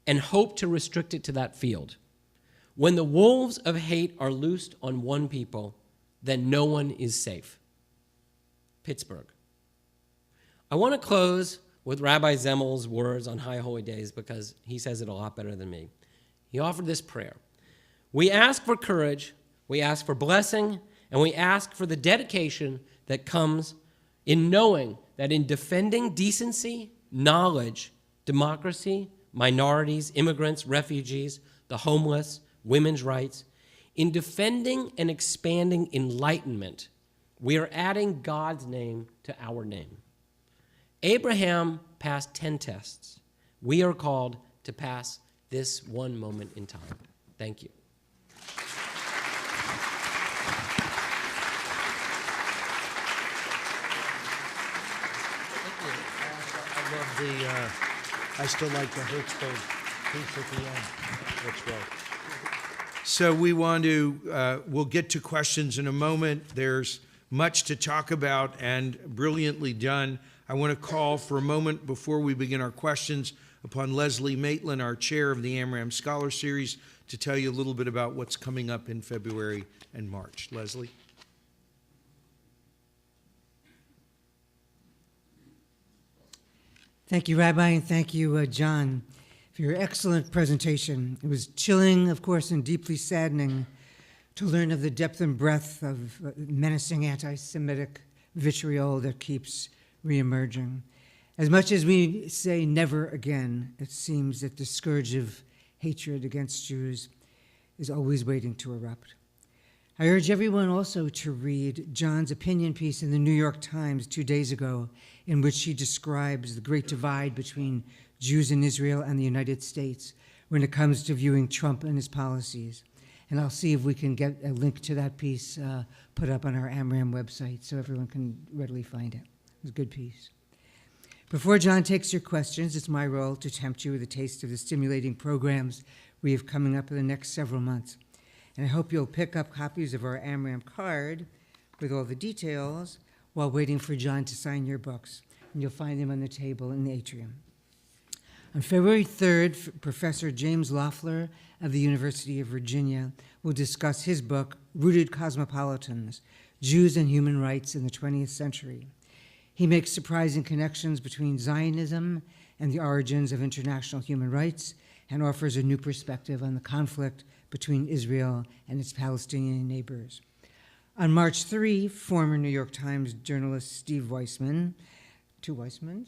and hope to restrict it to that field. When the wolves of hate are loosed on one people, then no one is safe. Pittsburgh. I want to close with Rabbi Zemmel's words on High Holy Days because he says it a lot better than me. He offered this prayer. We ask for courage, we ask for blessing, and we ask for the dedication that comes in knowing that in defending decency, knowledge, democracy, minorities, immigrants, refugees, the homeless, women's rights, in defending and expanding enlightenment, we are adding God's name to our name. Abraham passed 10 tests. We are called to pass this one moment in time. Thank you. I still like the Hertzberg piece at the end. That's right. So we'll get to questions in a moment. There's much to talk about and brilliantly done. I want to call for a moment before we begin our questions upon Leslie Maitland, our chair of the Amram Scholar Series, to tell you a little bit about what's coming up in February and March. Leslie? Thank you, Rabbi, and thank you, John, for your excellent presentation. It was chilling, of course, and deeply saddening to learn of the depth and breadth of menacing anti-Semitic vitriol that keeps reemerging. As much as we say never again, it seems that the scourge of hatred against Jews is always waiting to erupt. I urge everyone also to read John's opinion piece in the New York Times 2 days ago, in which he describes the great divide between Jews in Israel and the United States when it comes to viewing Trump and his policies. And I'll see if we can get a link to that piece put up on our Amram website so everyone can readily find it. It's a good piece. Before John takes your questions, it's my role to tempt you with a taste of the stimulating programs we have coming up in the next several months. And I hope you'll pick up copies of our Amram card with all the details while waiting for John to sign your books. And you'll find them on the table in the atrium. On February 3rd, Professor James Loeffler of the University of Virginia will discuss his book, Rooted Cosmopolitans, Jews and Human Rights in the 20th Century. He makes surprising connections between Zionism and the origins of international human rights and offers a new perspective on the conflict between Israel and its Palestinian neighbors. On March 3, former New York Times journalist Steve Weisman, two Weismans,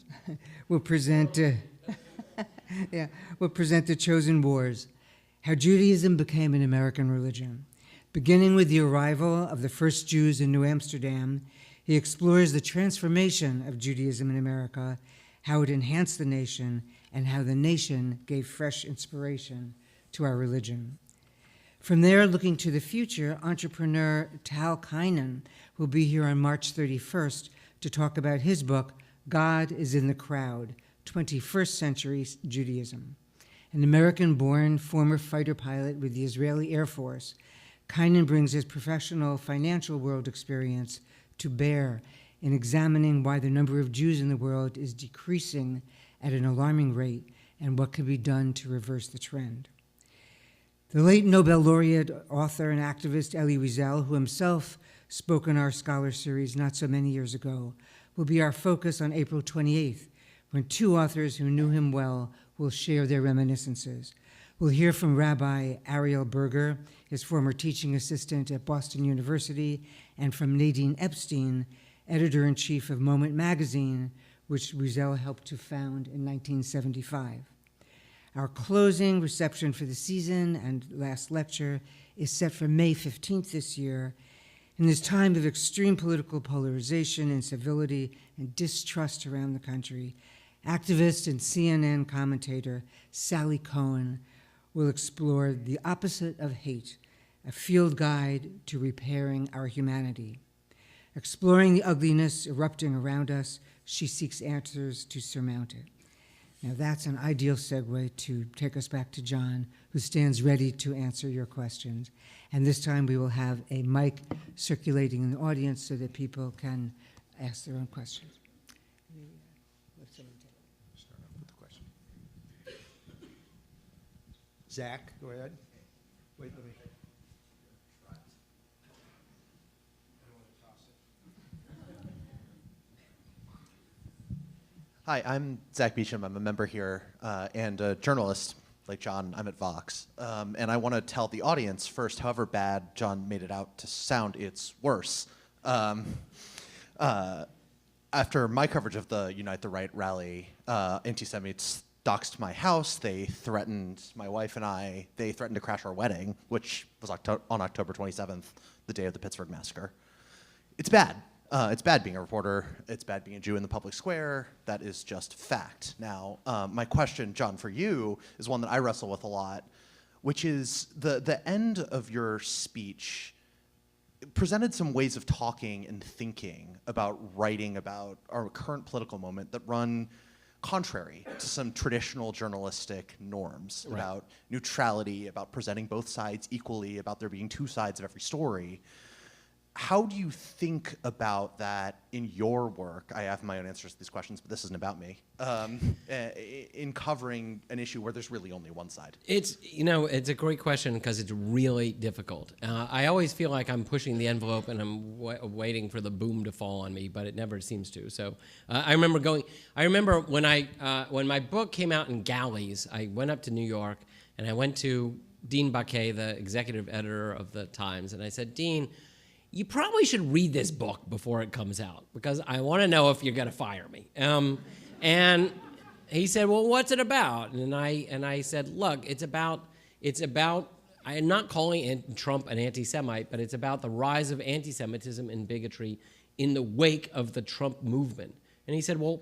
will present The Chosen Wars, How Judaism Became an American Religion. Beginning with the arrival of the first Jews in New Amsterdam, he explores the transformation of Judaism in America, how it enhanced the nation, and how the nation gave fresh inspiration to our religion. From there, looking to the future, entrepreneur Tal Keinan will be here on March 31st to talk about his book, God is in the Crowd, 21st Century Judaism. An American-born former fighter pilot with the Israeli Air Force, Kynan brings his professional financial world experience to bear in examining why the number of Jews in the world is decreasing at an alarming rate and what can be done to reverse the trend. The late Nobel laureate, author, and activist Elie Wiesel, who himself spoke in our Scholar Series not so many years ago, will be our focus on April 28th, when two authors who knew him well will share their reminiscences. We'll hear from Rabbi Ariel Berger, his former teaching assistant at Boston University, and from Nadine Epstein, editor-in-chief of Moment magazine, which Wiesel helped to found in 1975. Our closing reception for the season and last lecture is set for May 15th this year. In this time of extreme political polarization, incivility, and distrust around the country, activist and CNN commentator Sally Cohen will explore The Opposite of Hate, a field guide to repairing our humanity. Exploring the ugliness erupting around us, she seeks answers to surmount it. Now that's an ideal segue to take us back to John, who stands ready to answer your questions. And this time we will have a mic circulating in the audience so that people can ask their own questions. Start off with the question. Zach, go ahead. Wait, let me. Hi, I'm Zach Beecham. I'm a member here and a journalist. Like John, I'm at Vox. And I want to tell the audience first, however bad John made it out to sound, it's worse. After my coverage of the Unite the Right rally, anti-Semites doxed my house. They threatened my wife and I. They threatened to crash our wedding, which was on October 27th, the day of the Pittsburgh massacre. It's bad. It's bad being a reporter. It's bad being a Jew in the public square. That is just fact. Now, my question, John, for you is one that I wrestle with a lot, which is the end of your speech presented some ways of talking and thinking about writing about our current political moment that run contrary to some traditional journalistic norms about neutrality, about presenting both sides equally, about there being two sides of every story. How do you think about that in your work? I have my own answers to these questions, but this isn't about me. In covering an issue where there's really only one side. It's a great question because it's really difficult. I always feel like I'm pushing the envelope and I'm waiting for the boom to fall on me, but it never seems to. So I remember when my book came out in galleys, I went up to New York and I went to Dean Baquet, the executive editor of the Times, and I said, Dean, you probably should read this book before it comes out because I want to know if you're going to fire me. And he said, well, what's it about? And I said, look, it's about, I am not calling Trump an anti-Semite, but it's about the rise of anti-Semitism and bigotry in the wake of the Trump movement. And he said, well,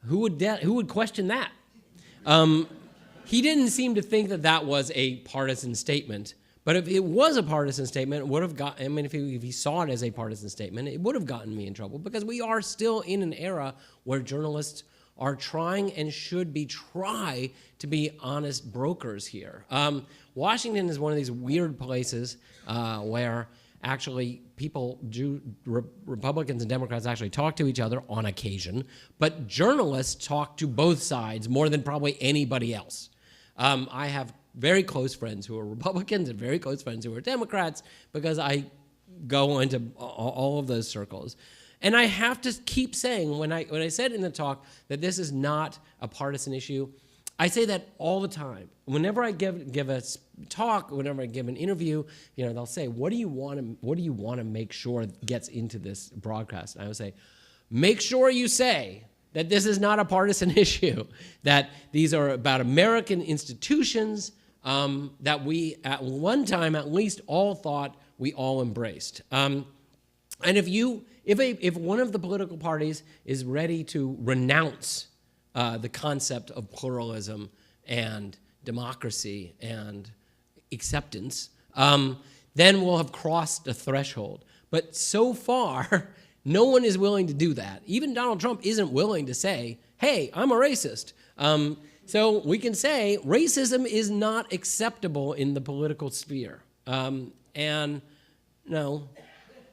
who would question that? He didn't seem to think that that was a partisan statement. But if it was a partisan statement, it would have got. I mean, if he saw it as a partisan statement, it would have gotten me in trouble because we are still in an era where journalists are trying and should try to be honest brokers here. Washington is one of these weird places where actually Republicans and Democrats actually talk to each other on occasion, but journalists talk to both sides more than probably anybody else. I have very close friends who are Republicans and very close friends who are Democrats because I go into all of those circles. And I have to keep saying, when I said in the talk that this is not a partisan issue, I say that all the time. Whenever I give a talk, whenever I give an interview, they'll say, what do you want to make sure gets into this broadcast? And I would say, make sure you say that this is not a partisan issue, that these are about American institutions that we at one time at least all thought we all embraced. And if one of the political parties is ready to renounce the concept of pluralism and democracy and acceptance, then we'll have crossed a threshold. But so far, no one is willing to do that. Even Donald Trump isn't willing to say, hey, I'm a racist. So we can say racism is not acceptable in the political sphere. And no,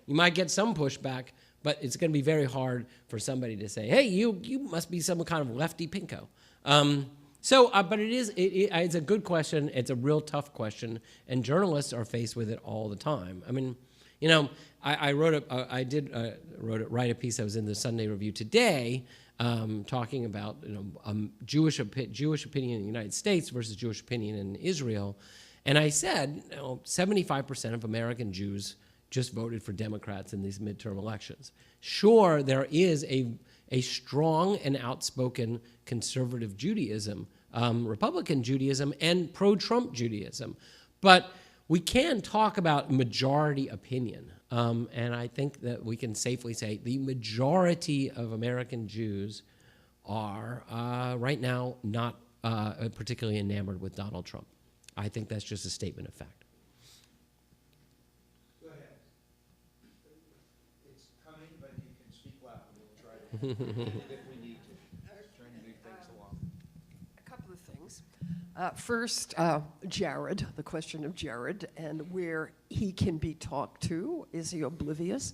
you might get some pushback, but it's going to be very hard for somebody to say, hey, you must be some kind of lefty pinko. But it's a good question. It's a real tough question, and journalists are faced with it all the time. I mean, you know, I wrote a piece that was in the Sunday Review today, talking about Jewish opinion in the United States versus Jewish opinion in Israel, and I said 75% of American Jews just voted for Democrats in these midterm elections. Sure, there is a strong and outspoken conservative Judaism, Republican Judaism, and pro-Trump Judaism. But we can talk about majority opinion. And I think that we can safely say the majority of American Jews are right now not particularly enamored with Donald Trump. I think that's just a statement of fact. Go ahead. It's coming, but you can speak loud. We'll try to, if we need to, trying to move things along. A couple of things. First, Jared, the question of Jared and where he can be talked to. Is he oblivious?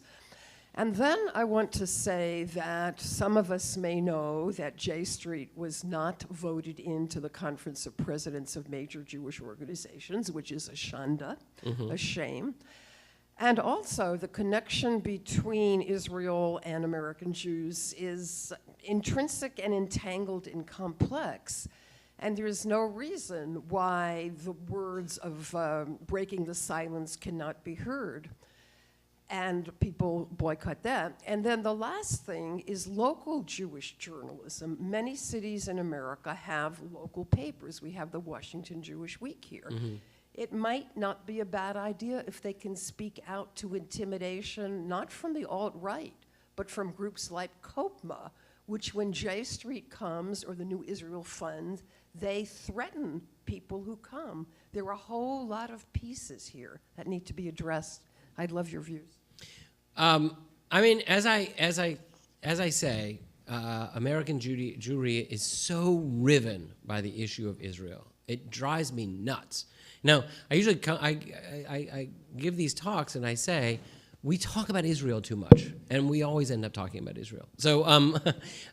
And then I want to say that some of us may know that J Street was not voted into the Conference of Presidents of Major Jewish Organizations, which is a shanda, a shame. And also, the connection between Israel and American Jews is intrinsic and entangled and complex. And there's no reason why the words of breaking the silence cannot be heard. And people boycott that. And then the last thing is local Jewish journalism. Many cities in America have local papers. We have the Washington Jewish Week here. It might not be a bad idea if they can speak out to intimidation, not from the alt-right, but from groups like Kopma, which when J Street comes, or the New Israel Fund, they threaten people who come. There are a whole lot of pieces here that need to be addressed. I'd love your views. I mean, as I say, American Jewry is so riven by the issue of Israel. It drives me nuts. Now, I usually I give these talks and I say, we talk about Israel too much, and we always end up talking about Israel. So,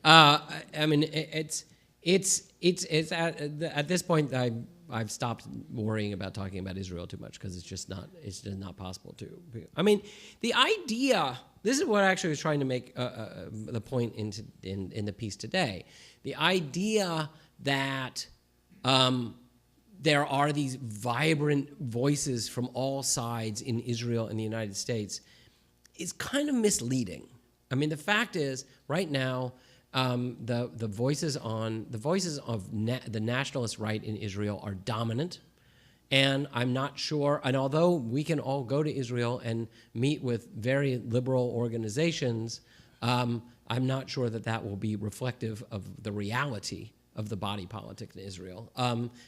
I mean, it's at this point I've stopped worrying about talking about Israel too much because it's just not possible to. I mean, the idea. This is what I actually was trying to make the point in the piece today. The idea that there are these vibrant voices from all sides in Israel and the United States is kind of misleading. I mean, the fact is, right now, the voices of the nationalist right in Israel are dominant, and I'm not sure. And although we can all go to Israel and meet with very liberal organizations, I'm not sure that will be reflective of the reality of the body politic in Israel.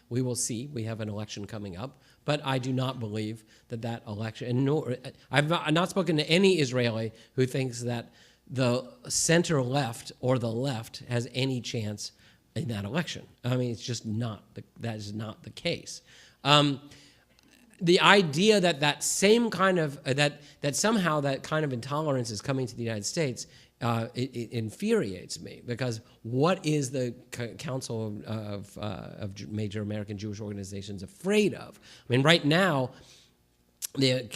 We will see. We have an election coming up, but I do not believe that election. And nor I've not spoken to any Israeli who thinks that the center left or the left has any chance in that election. I mean, it's just not. That is not the case. The idea that same kind of that somehow that kind of intolerance is coming to the United States. It infuriates me because what is the Council of Major American Jewish Organizations afraid of? I mean, right now, the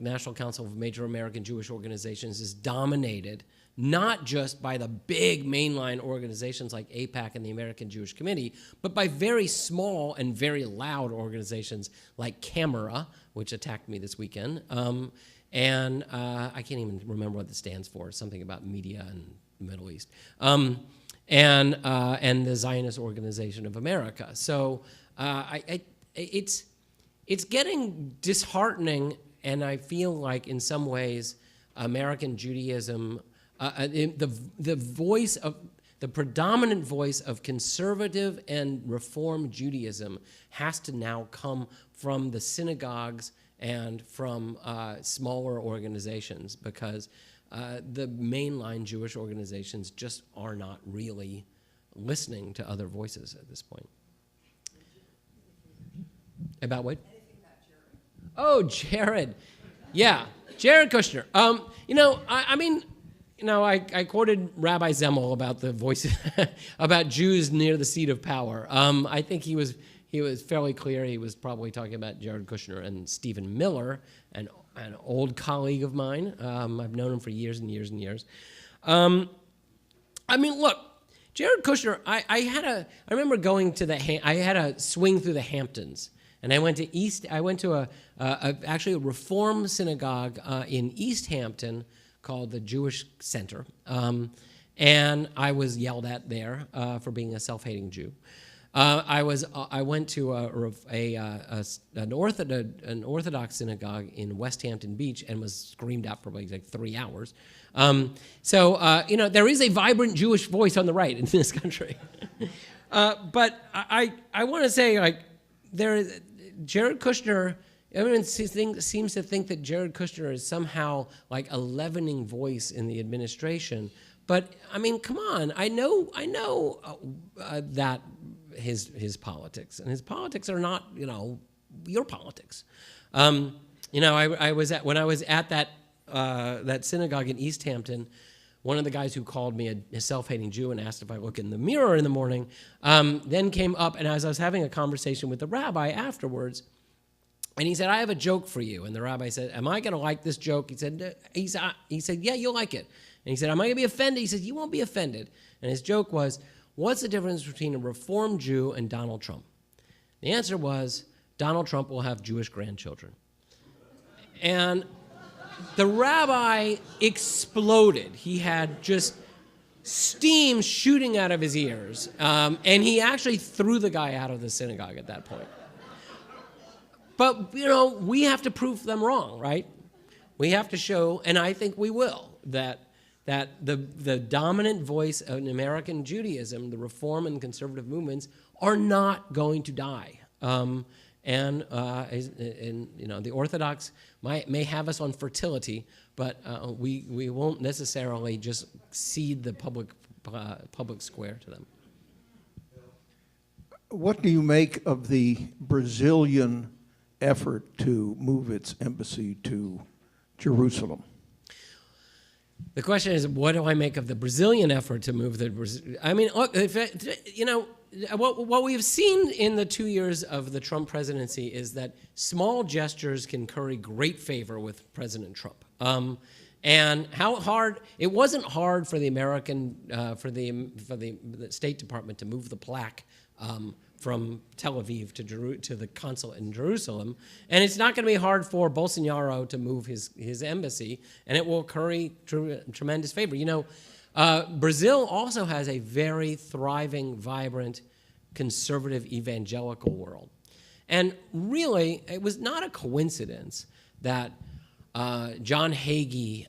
National Council of Major American Jewish Organizations is dominated not just by the big mainline organizations like AIPAC and the American Jewish Committee, but by very small and very loud organizations like Camera, which attacked me this weekend, and I can't even remember what it stands for, something about media in the Middle East, and the Zionist Organization of America. So it's getting disheartening, and I feel like in some ways American Judaism, the voice of the predominant voice of conservative and Reform Judaism has to now come from the synagogues and from smaller organizations, because the mainline Jewish organizations just are not really listening to other voices at this point. About what? Oh, Jared. Yeah, Jared Kushner. I quoted Rabbi Zemmel about the voice about Jews near the seat of power. I think he was fairly clear. He was probably talking about Jared Kushner and Stephen Miller, an old colleague of mine. I've known him for years and years and years. Look, Jared Kushner. I remember going to I had a swing through the Hamptons. And I went to actually a Reform synagogue in East Hampton called the Jewish Center, and I was yelled at there for being a self-hating Jew. I went to an Orthodox synagogue in West Hampton Beach and was screamed at for like 3 hours. There is a vibrant Jewish voice on the right in this country, but I want to say Jared Kushner, everyone seems to think that Jared Kushner is somehow like a leavening voice in the administration. But come on, I know that his politics, and his politics are not your politics. When I was at that synagogue in East Hampton, one of the guys who called me a self-hating Jew and asked if I look in the mirror in the morning, then came up, and as I was having a conversation with the rabbi afterwards, and he said, "I have a joke for you." And the rabbi said, "Am I going to like this joke?" He said, "Yeah, you'll like it." And he said, "Am I going to be offended?" He said, "You won't be offended." And his joke was, "What's the difference between a Reform Jew and Donald Trump?" The answer was, Donald Trump will have Jewish grandchildren. And the rabbi exploded. He had just steam shooting out of his ears. And he actually threw the guy out of the synagogue at that point. But, we have to prove them wrong, right? We have to show, and I think we will, that the dominant voice of American Judaism, the Reform and conservative movements, are not going to die. The Orthodox may have us on fertility, but we won't necessarily just cede the public square to them. What do you make of the Brazilian effort to move its embassy to Jerusalem? The question is, what do I make of the Brazilian effort to move the? Look, what we've seen in the 2 years of the Trump presidency is that small gestures can curry great favor with President Trump. And how hard it wasn't hard for the State Department to move the plaque from Tel Aviv to the consulate in Jerusalem, and it's not going to be hard for Bolsonaro to move his embassy, and it will curry tremendous favor. Brazil also has a very thriving, vibrant, conservative evangelical world. And really, it was not a coincidence that John Hagee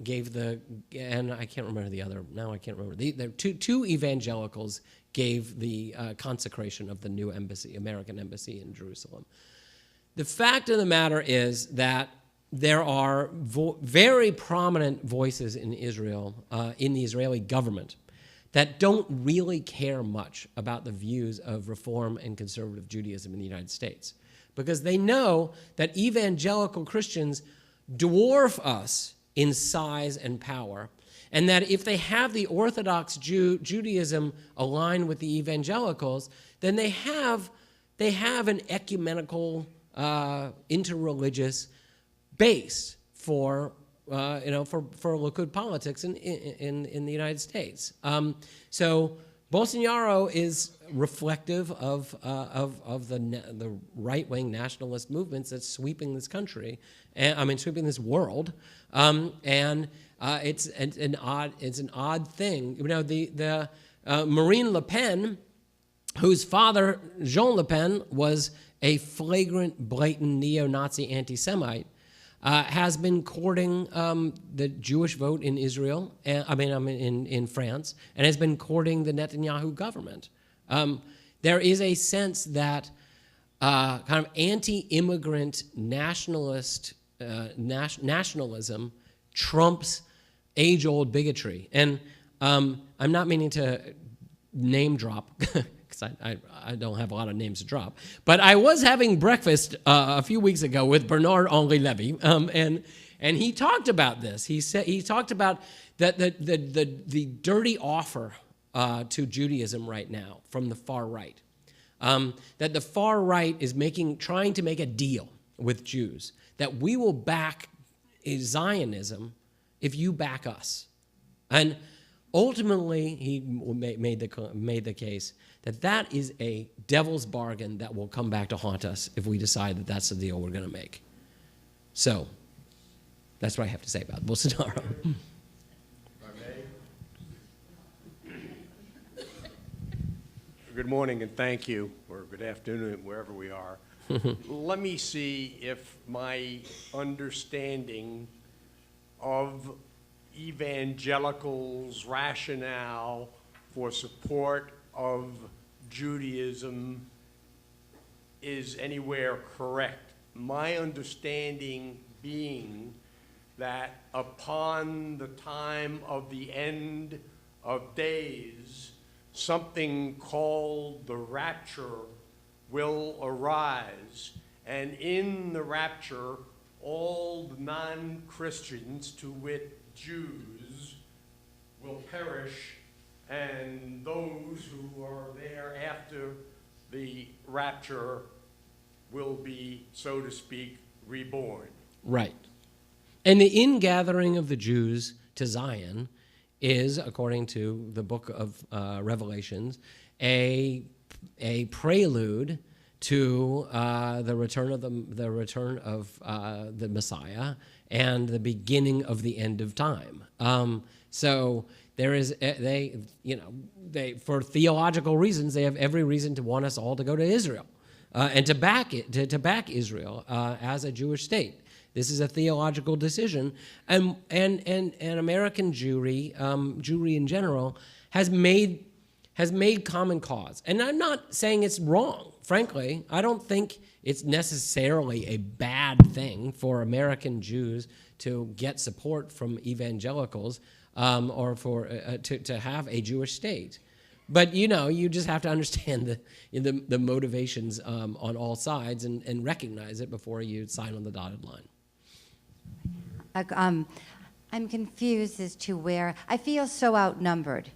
gave and I can't remember the other, now I can't remember, the two evangelicals gave the consecration of the new embassy, American embassy in Jerusalem. The fact of the matter is that there are very prominent voices in Israel, in the Israeli government, that don't really care much about the views of Reform and conservative Judaism in the United States, because they know that evangelical Christians dwarf us in size and power, and that if they have the Orthodox Judaism aligned with the evangelicals, then they have an ecumenical, interreligious base for Likud politics in the United States. So Bolsonaro is reflective of the right-wing nationalist movements that's sweeping this country, sweeping this world, and it's an odd thing. The Marine Le Pen, whose father Jean Le Pen was a flagrant, blatant neo-Nazi anti-Semite, has been courting the Jewish vote in Israel, in France, and has been courting the Netanyahu government. There is a sense that kind of anti-immigrant nationalism trumps age-old bigotry. And I'm not meaning to name drop because I don't have a lot of names to drop. But I was having breakfast a few weeks ago with Bernard-Henri Levy, and he talked about this. He talked about that the dirty offer to Judaism right now from the far right, that the far right is trying to make a deal with Jews that we will back Zionism if you back us. And ultimately, he made the case that is a devil's bargain that will come back to haunt us if we decide that that's the deal we're going to make. So that's what I have to say about Bolsonaro. Good morning and thank you, or good afternoon, wherever we are. Let me see if my understanding of evangelicals' rationale for support of Judaism is anywhere correct. My understanding being that upon the time of the end of days, something called the rapture will arise, and in the rapture, all the non-Christians, to wit, Jews, will perish, and those who are there after the rapture will be, so to speak, reborn. Right. And the ingathering of the Jews to Zion is, according to the book of Revelations, a prelude to the return of the Messiah and the beginning of the end of time. So there is for theological reasons, they have every reason to want us all to go to Israel and to back Israel as a Jewish state. This is a theological decision, and American Jewry in general, has made common cause. And I'm not saying it's wrong. Frankly, I don't think it's necessarily a bad thing for American Jews to get support from evangelicals or for to have a Jewish state. But you just have to understand the motivations on all sides and recognize it before you sign on the dotted line. I'm confused as to where I feel so outnumbered.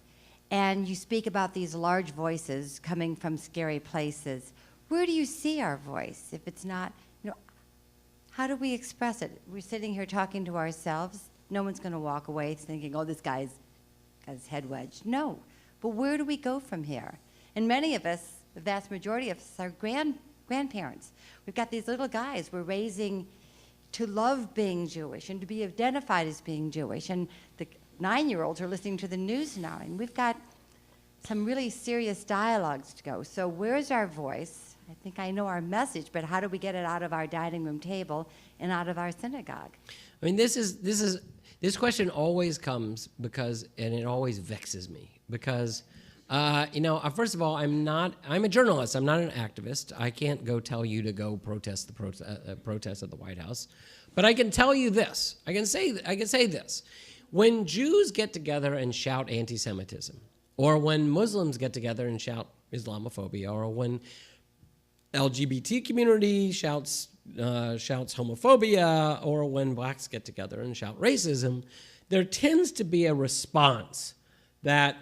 And you speak about these large voices coming from scary places. Where do you see our voice if it's not, how do we express it? We're sitting here talking to ourselves. No one's going to walk away thinking, oh, this guy's got his head wedged. No. But where do we go from here? And many of us, the vast majority of us, are grandparents. We've got these little guys we're raising to love being Jewish and to be identified as being Jewish. And the 9-year-olds are listening to the news now, and we've got some really serious dialogues to go. So where's our voice? I think I know our message, but how do we get it out of our dining room table and out of our synagogue? I mean, this question always comes and it always vexes me because, first of all, I'm a journalist. I'm not an activist. I can't go tell you to go protest at the White House. But I can tell you this. I can say this. When Jews get together and shout anti-Semitism, or when Muslims get together and shout Islamophobia, or when LGBT community shouts homophobia, or when blacks get together and shout racism, there tends to be a response that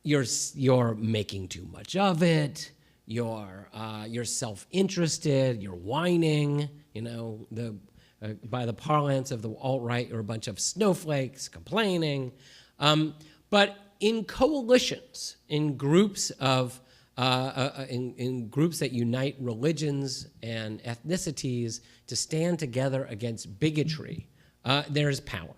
you're making too much of it, you're self-interested, you're whining, by the parlance of the alt-right, you're a bunch of snowflakes complaining. But in coalitions, in groups in groups that unite religions and ethnicities to stand together against bigotry, there is power.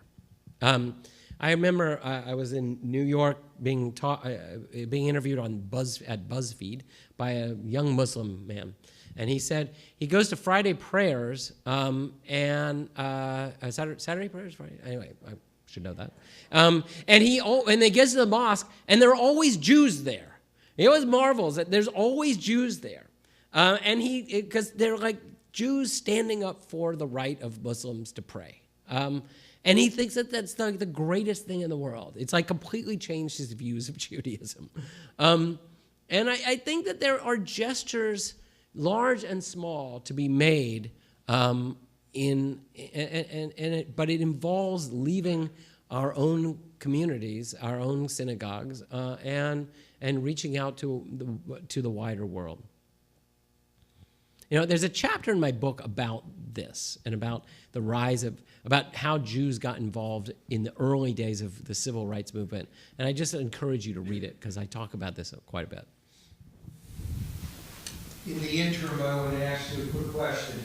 I remember I was in New York being interviewed at BuzzFeed by a young Muslim man, and he said he goes to Friday prayers and Saturday prayers, Friday. Anyway, I should know that. And they get to the mosque, and there are always Jews there. He always marvels that there's always Jews there, because they're like Jews standing up for the right of Muslims to pray. And he thinks that that's the greatest thing in the world. It's like completely changed his views of Judaism. And I think that there are gestures, large and small, to be made, but it involves leaving our own communities, our own synagogues, and reaching out to the wider world. You know, there's a chapter in my book about this and about the rise of, about how Jews got involved in the early days of the civil rights movement. And I just encourage you to read it because I talk about this quite a bit. In the interim, I want to ask you a quick question.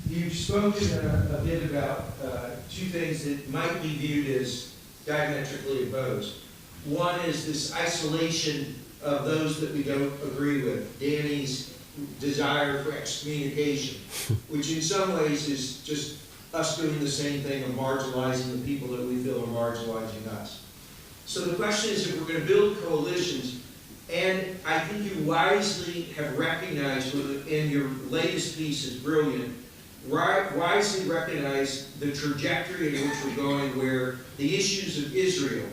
You've spoken a bit about two things that might be viewed as diametrically opposed. One is this isolation of those that we don't agree with, Danny's desire for excommunication, which in some ways is just us doing the same thing of marginalizing the people that we feel are marginalizing us. So the question is, if we're going to build coalitions, and I think you wisely have recognized, and your latest piece is brilliant, wisely recognize the trajectory in which we're going, where the issues of Israel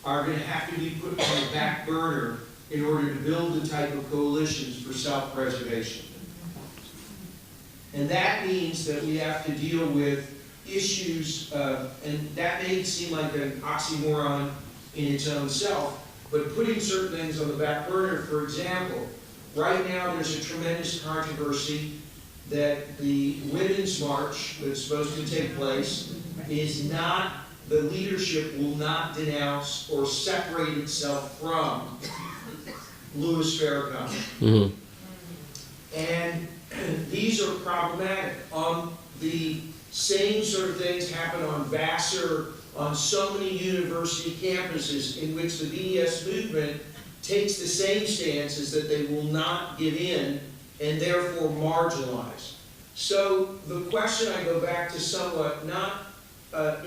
are going to have to be put on the back burner in order to build the type of coalitions for self-preservation. And that means that we have to deal with issues, and that may seem like an oxymoron in its own self, but putting certain things on the back burner. For example, right now there's a tremendous controversy that the Women's March that's supposed to take place is not, the leadership will not denounce or separate itself from Louis Farrakhan. Mm-hmm. And these are problematic. The same sort of things happen on Vassar, on so many university campuses in which the BDS movement takes the same stances that they will not give in and therefore marginalize. So the question I go back to somewhat, not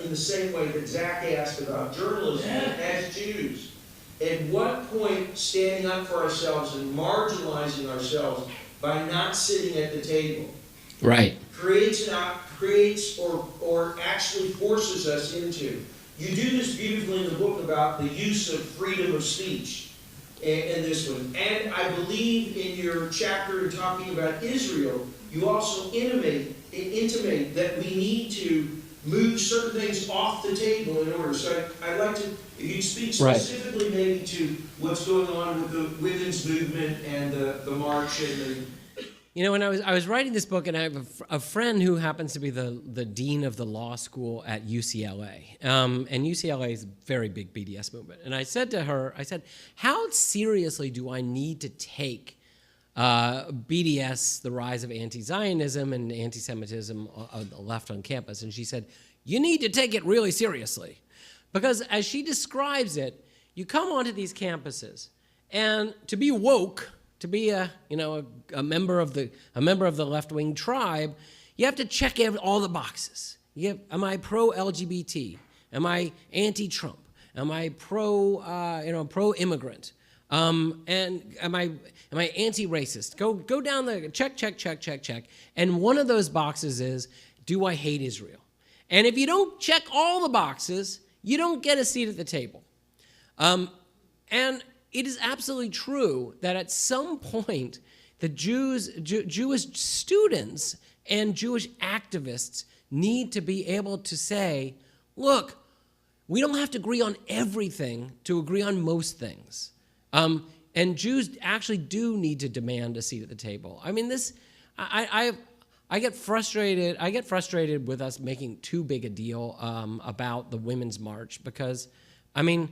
in the same way that Zach asked about journalism, but as Jews. At what point standing up for ourselves and marginalizing ourselves by not sitting at the table, right, creates or actually forces us into. You do this beautifully in the book about the use of freedom of speech in this one. And I believe in your chapter in talking about Israel, you also intimate that we need to move certain things off the table in order. So I'd like to, if you speak specifically maybe to what's going on with the women's movement and the march and the... You know, when I was writing this book, and I have a friend who happens to be the dean of the law school at UCLA, and UCLA is a very big BDS movement. And I said to her, I said, how seriously do I need to take BDS, the rise of anti-Zionism and anti-Semitism on the left on campus? And she said, you need to take it really seriously. Because as she describes it, you come onto these campuses, and to be woke, to be a member of the left-wing tribe, you have to check all the boxes. Am I pro-LGBT? Am I anti-Trump? Am I pro-immigrant? And am I anti-racist? Go down the check. And one of those boxes is, do I hate Israel? And if you don't check all the boxes, you don't get a seat at the table. And it is absolutely true that at some point, the Jewish students and Jewish activists need to be able to say, look, we don't have to agree on everything to agree on most things. And Jews actually do need to demand a seat at the table. I mean, I get frustrated. I get frustrated with us making too big a deal about the Women's March because, I mean,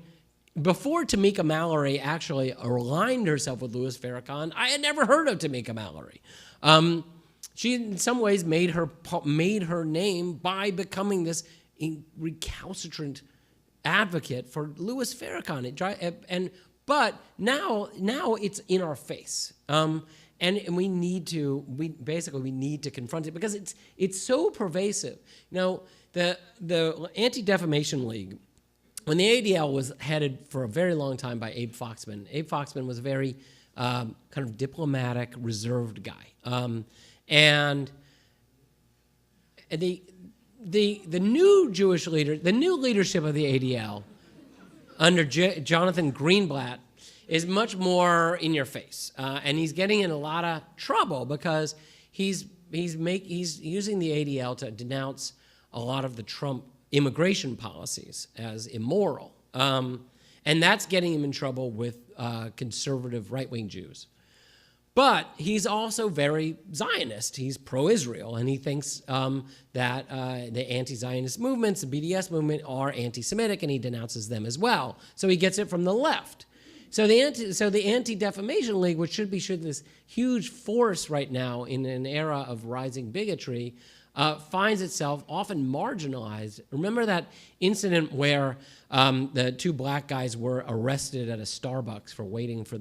before Tamika Mallory actually aligned herself with Louis Farrakhan, I had never heard of Tamika Mallory. She, in some ways, made her name by becoming this recalcitrant advocate for Louis Farrakhan. But now it's in our face, and we need to confront it because it's so pervasive. You know, the Anti-Defamation League, when the ADL was headed for a very long time by Abe Foxman was a very kind of diplomatic, reserved guy, and the new Jewish leader, the new leadership of the ADL under Jonathan Greenblatt is much more in your face, and he's getting in a lot of trouble because he's using the ADL to denounce a lot of the Trump immigration policies as immoral, and that's getting him in trouble with conservative right-wing Jews. But he's also very Zionist. He's pro-Israel, and he thinks that the anti-Zionist movements, the BDS movement, are anti-Semitic, and he denounces them as well. So he gets it from the left. So the Anti-Defamation League, which should be this huge force right now in an era of rising bigotry, finds itself often marginalized. Remember that incident where the two black guys were arrested at a Starbucks for waiting for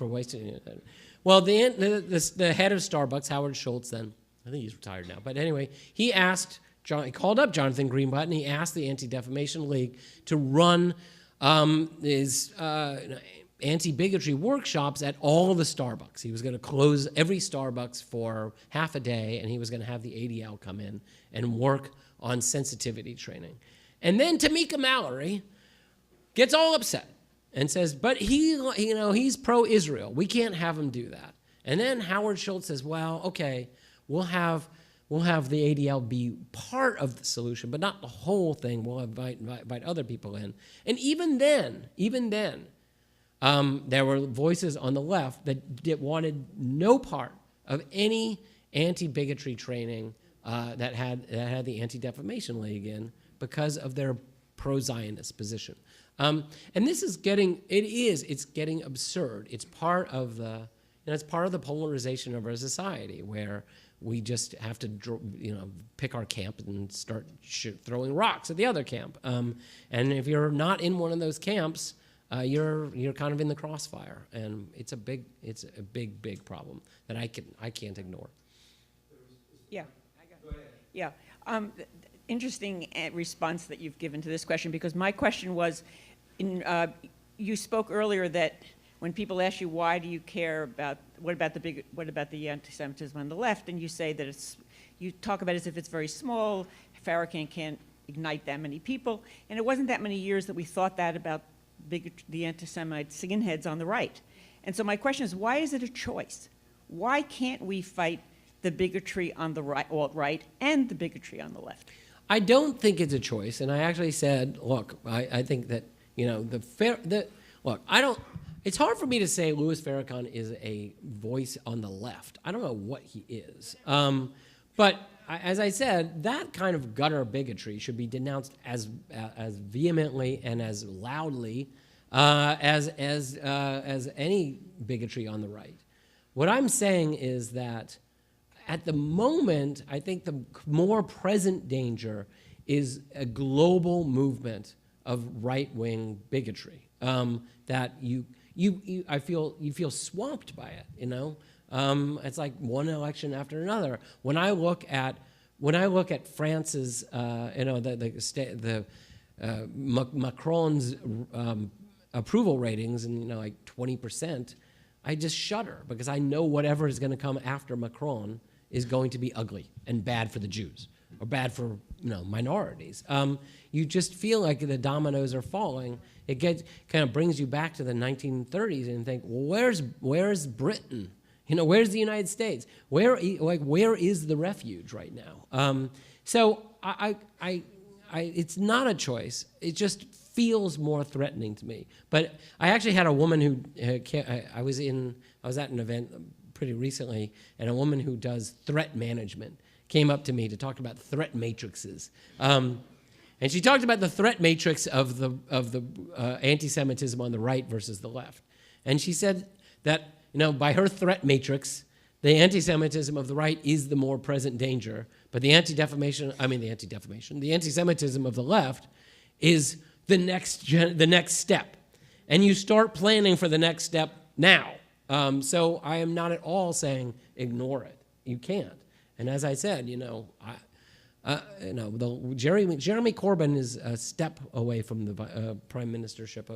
wasting it? Well, the head of Starbucks, Howard Schultz, then, I think he's retired now, but anyway, he called up Jonathan Greenblatt, and he asked the Anti-Defamation League to run his anti-bigotry workshops at all the Starbucks. He was going to close every Starbucks for half a day, and he was going to have the ADL come in and work on sensitivity training. And then Tamika Mallory gets all upset and says, but he's pro-Israel. We can't have him do that. And then Howard Schultz says, well, okay, we'll have the ADL be part of the solution, but not the whole thing. We'll invite other people in. And even then, there were voices on the left that wanted no part of any anti-bigotry training that had the Anti-Defamation League in because of their pro-Zionist position. And this is getting absurd. It's part of the polarization of our society where we just have to pick our camp and start throwing rocks at the other camp. And if you're not in one of those camps, you're kind of in the crossfire, and it's a big problem that I can't ignore. Yeah. Yeah. Interesting response that you've given to this question, because my question was, you spoke earlier that when people ask you why do you care about what about the anti-Semitism on the left, and you say that you talk about it as if it's very small. Farrakhan can't ignite that many people, and it wasn't that many years that we thought that about the anti-Semite skinheads on the right. And so my question is, why is it a choice? Why can't we fight the bigotry on the right, alt-right, and the bigotry on the left? I don't think it's a choice, and I actually said, look, I think that it's hard for me to say Louis Farrakhan is a voice on the left. I don't know what he is, but as I said, that kind of gutter bigotry should be denounced as vehemently and as loudly as any bigotry on the right. What I'm saying is that at the moment, I think the more present danger is a global movement of right-wing bigotry that I feel swamped by it. It's like one election after another. When I look at France's, Macron's approval ratings, and like 20%, I just shudder because I know whatever is going to come after Macron is going to be ugly and bad for the Jews or bad for minorities. You just feel like the dominoes are falling. It kind of brings you back to the 1930s and think, well, where's Britain? Where's the United States? Where is the refuge right now? So it's not a choice. It just feels more threatening to me. But I actually had a woman who I was at an event pretty recently, and a woman who does threat management came up to me to talk about threat matrices. And she talked about the threat matrix of the anti-Semitism on the right versus the left. And she said that, by her threat matrix, the anti-Semitism of the right is the more present danger, but the anti-Semitism of the left is the next step. And you start planning for the next step now. So I am not at all saying ignore it. You can't. And as I said, Jeremy Corbyn is a step away from the prime ministership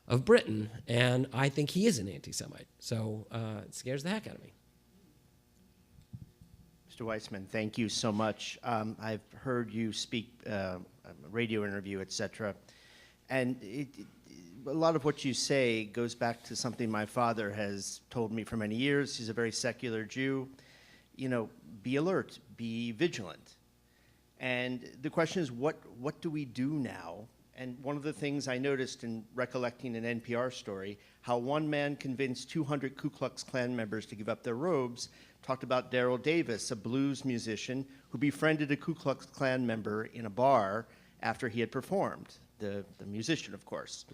of Britain, and I think he is an anti-Semite. So it scares the heck out of me. Mr. Weisman, thank you so much. I've heard you speak, radio interview, etc., and a lot of what you say goes back to something my father has told me for many years. He's a very secular Jew. You know, be alert, be vigilant. And the question is, what do we do now? And one of the things I noticed in recollecting an NPR story, how one man convinced 200 Ku Klux Klan members to give up their robes, talked about Daryl Davis, a blues musician who befriended a Ku Klux Klan member in a bar after he had performed, the musician, of course,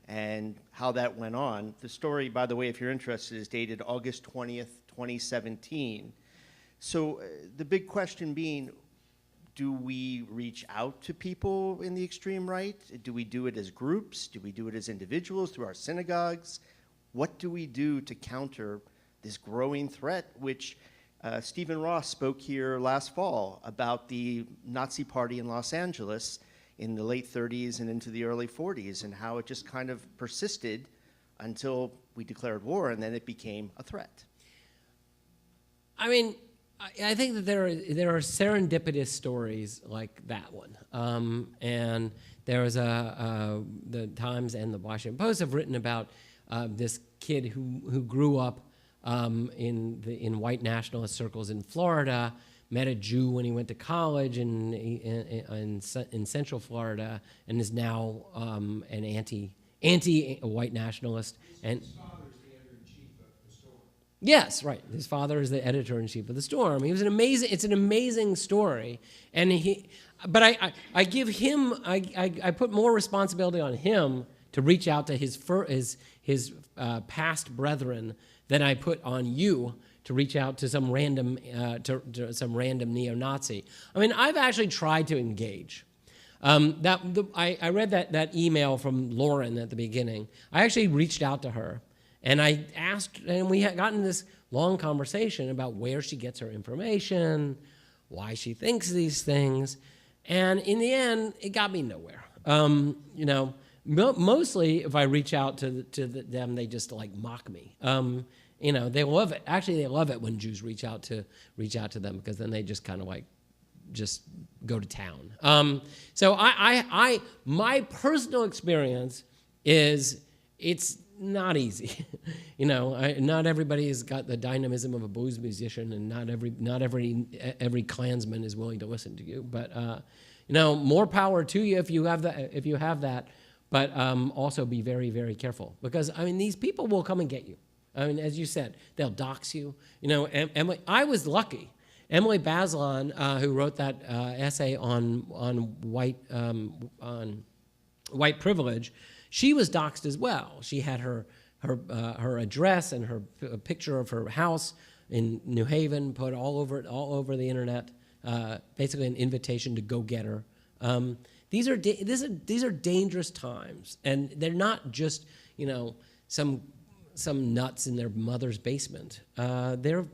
and how that went on. The story, by the way, if you're interested, is dated August 20th, 2017. So the big question being, do we reach out to people in the extreme right? Do we do it as groups? Do we do it as individuals through our synagogues? What do we do to counter this growing threat, which Stephen Ross spoke here last fall about the Nazi Party in Los Angeles in the late 30s and into the early 40s, and how it just kind of persisted until we declared war, and then it became a threat. I mean, I think that there are serendipitous stories like that one, and there was the Times and the Washington Post have written about this kid who grew up in white nationalist circles in Florida, met a Jew when he went to college in Central Florida, and is now an anti-white nationalist. And yes, right. His father is the editor-in-chief of the Storm. He was it's an amazing story, and but I give him, I put more responsibility on him to reach out to his past brethren than I put on you to reach out to some random neo-Nazi. I mean, I've actually tried to engage. I read that email from Lauren at the beginning. I actually reached out to her. And I asked, and we had gotten this long conversation about where she gets her information, why she thinks these things, and in the end, it got me nowhere. You know, mostly if I reach out to them, they just like mock me. You know, they love it. Actually, they love it when Jews reach out to them, because then they just kind of like just go to town. So my personal experience is it's not easy. You know, not everybody has got the dynamism of a blues musician, and not every Klansman is willing to listen to you. But you know, more power to you if you have that. But also be very, very careful, because I mean, these people will come and get you. I mean, as you said, they'll dox you. You know, Emily, I was lucky. Emily Bazelon, who wrote that essay on white privilege, she was doxxed as well. She had her address and her picture of her house in New Haven put all over the internet. Basically, an invitation to go get her. These are dangerous times, and they're not just, you know, some nuts in their mother's basement. They're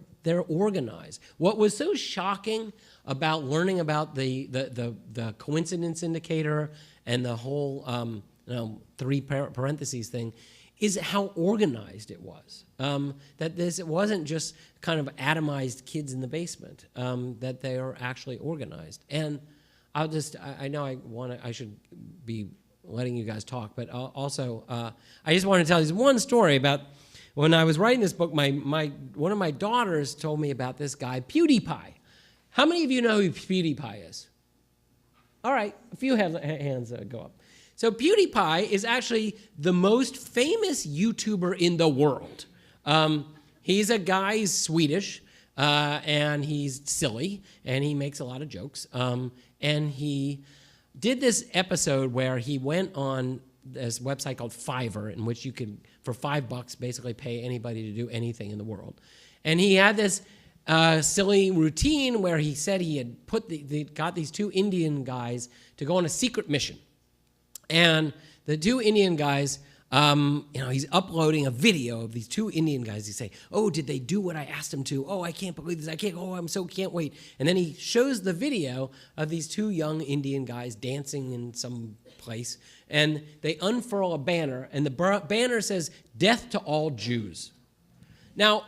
organized. What was so shocking about learning about the coincidence indicator and the whole three parentheses thing is how organized it was. That it wasn't just kind of atomized kids in the basement. That they are actually organized. And I know I should be letting you guys talk, but also I just want to tell you one story about when I was writing this book. One of my daughters told me about this guy PewDiePie. How many of you know who PewDiePie is? All right, a few hands go up. So PewDiePie is actually the most famous YouTuber in the world. He's a guy, he's Swedish, and he's silly, and he makes a lot of jokes. And he did this episode where he went on this website called Fiverr, in which you could, for $5, basically pay anybody to do anything in the world. And he had this silly routine where he said he had got these two Indian guys to go on a secret mission. And the two Indian guys, he's uploading a video of these two Indian guys. He say, "Oh, did they do what I asked them to? Oh, I can't believe this. Can't wait." And then he shows the video of these two young Indian guys dancing in some place. And they unfurl a banner, and the banner says, "Death to all Jews." Now,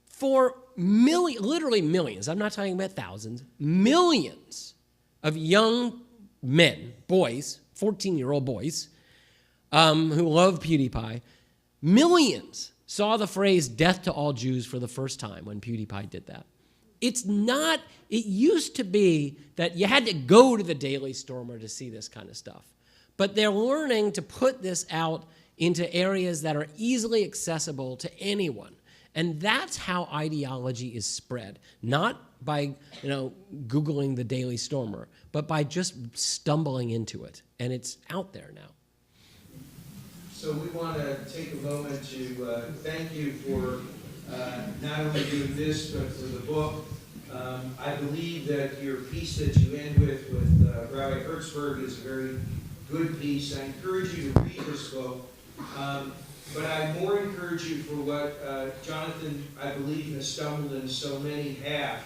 for literally millions, I'm not talking about thousands, millions of young men, boys, 14-year-old boys, who love PewDiePie, millions saw the phrase "death to all Jews" for the first time when PewDiePie did that. It's not, it used to be that you had to go to the Daily Stormer to see this kind of stuff. But they're learning to put this out into areas that are easily accessible to anyone. And that's how ideology is spread, not by Googling the Daily Stormer, but by just stumbling into it. And it's out there now. So we want to take a moment to thank you for not only doing this, but for the book. I believe that your piece that you end with Rabbi Hertzberg is a very good piece. I encourage you to read this book. But I more encourage you for what Jonathan, I believe, has stumbled and so many have.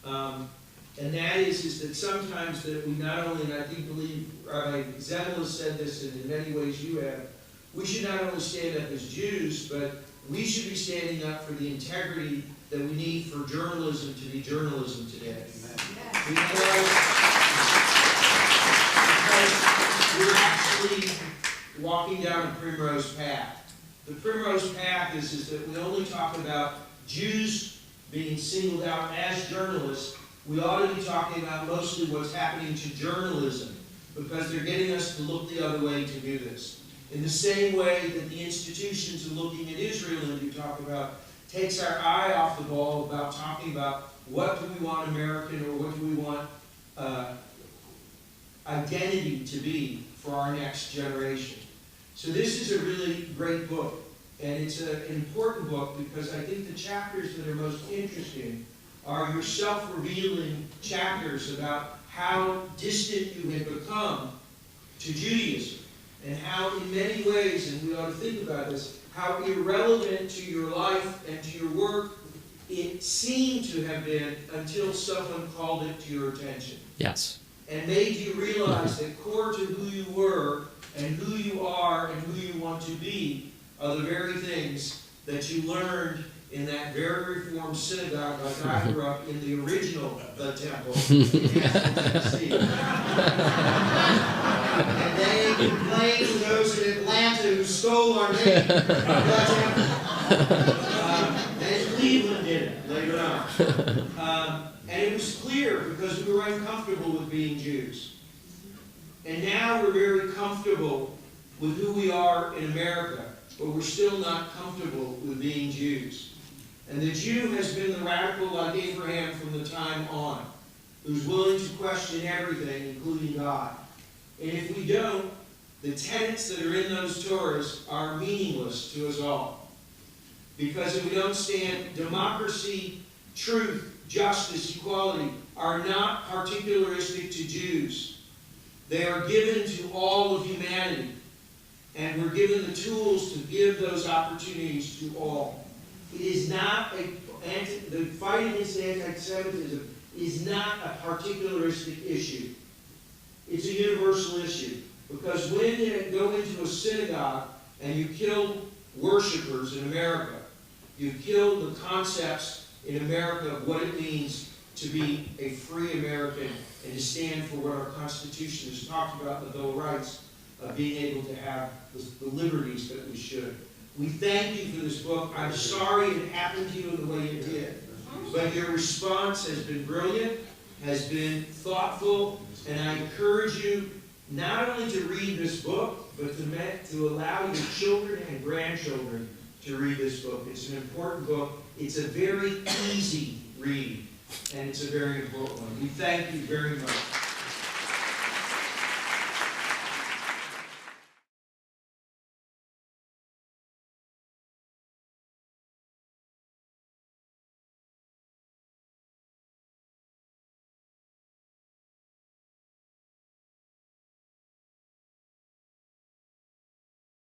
And that is that sometimes that we not only, and I do believe Rabbi Zemel has said this, and in many ways you have, we should not only stand up as Jews, but we should be standing up for the integrity that we need for journalism to be journalism today. Because we're actually walking down a primrose path. The primrose path is that we only talk about Jews being singled out as journalists. We ought to be talking about mostly what's happening to journalism, because they're getting us to look the other way to do this. In the same way that the institutions are looking at Israel, that you talk about, takes our eye off the ball about talking about what do we want American or what do we want identity to be for our next generation. So this is a really great book, and it's an important book because I think the chapters that are most interesting are your self-revealing chapters about how distant you have become to Judaism, and how in many ways, and we ought to think about this, how irrelevant to your life and to your work it seemed to have been until someone called it to your attention. Yes. And made you realize that core to who you were and who you are and who you want to be are the very things that you learned in that very Reformed synagogue, like I grew up in the original The Temple in Nashville, Tennessee. And they complained to those in Atlanta who stole our name. And Cleveland did it later on. And it was clear because we were uncomfortable with being Jews. And now we're very comfortable with who we are in America, but we're still not comfortable with being Jews. And the Jew has been the radical like Abraham from the time on, who's willing to question everything, including God. And if we don't, the tenets that are in those Torahs are meaningless to us all. Because if we don't stand, democracy, truth, justice, equality are not particularistic to Jews. They are given to all of humanity. And we're given the tools to give those opportunities to all. It is not the fight against anti-Semitism is not a particularistic issue. It's a universal issue. Because when you go into a synagogue and you kill worshipers in America, you kill the concepts in America of what it means to be a free American and to stand for what our Constitution has talked about, the Bill of Rights, of being able to have the liberties that we should. We thank you for this book. I'm sorry it happened to you in the way it did. But your response has been brilliant, has been thoughtful, and I encourage you not only to read this book, but to allow your children and grandchildren to read this book. It's an important book. It's a very easy read, and it's a very important one. We thank you very much.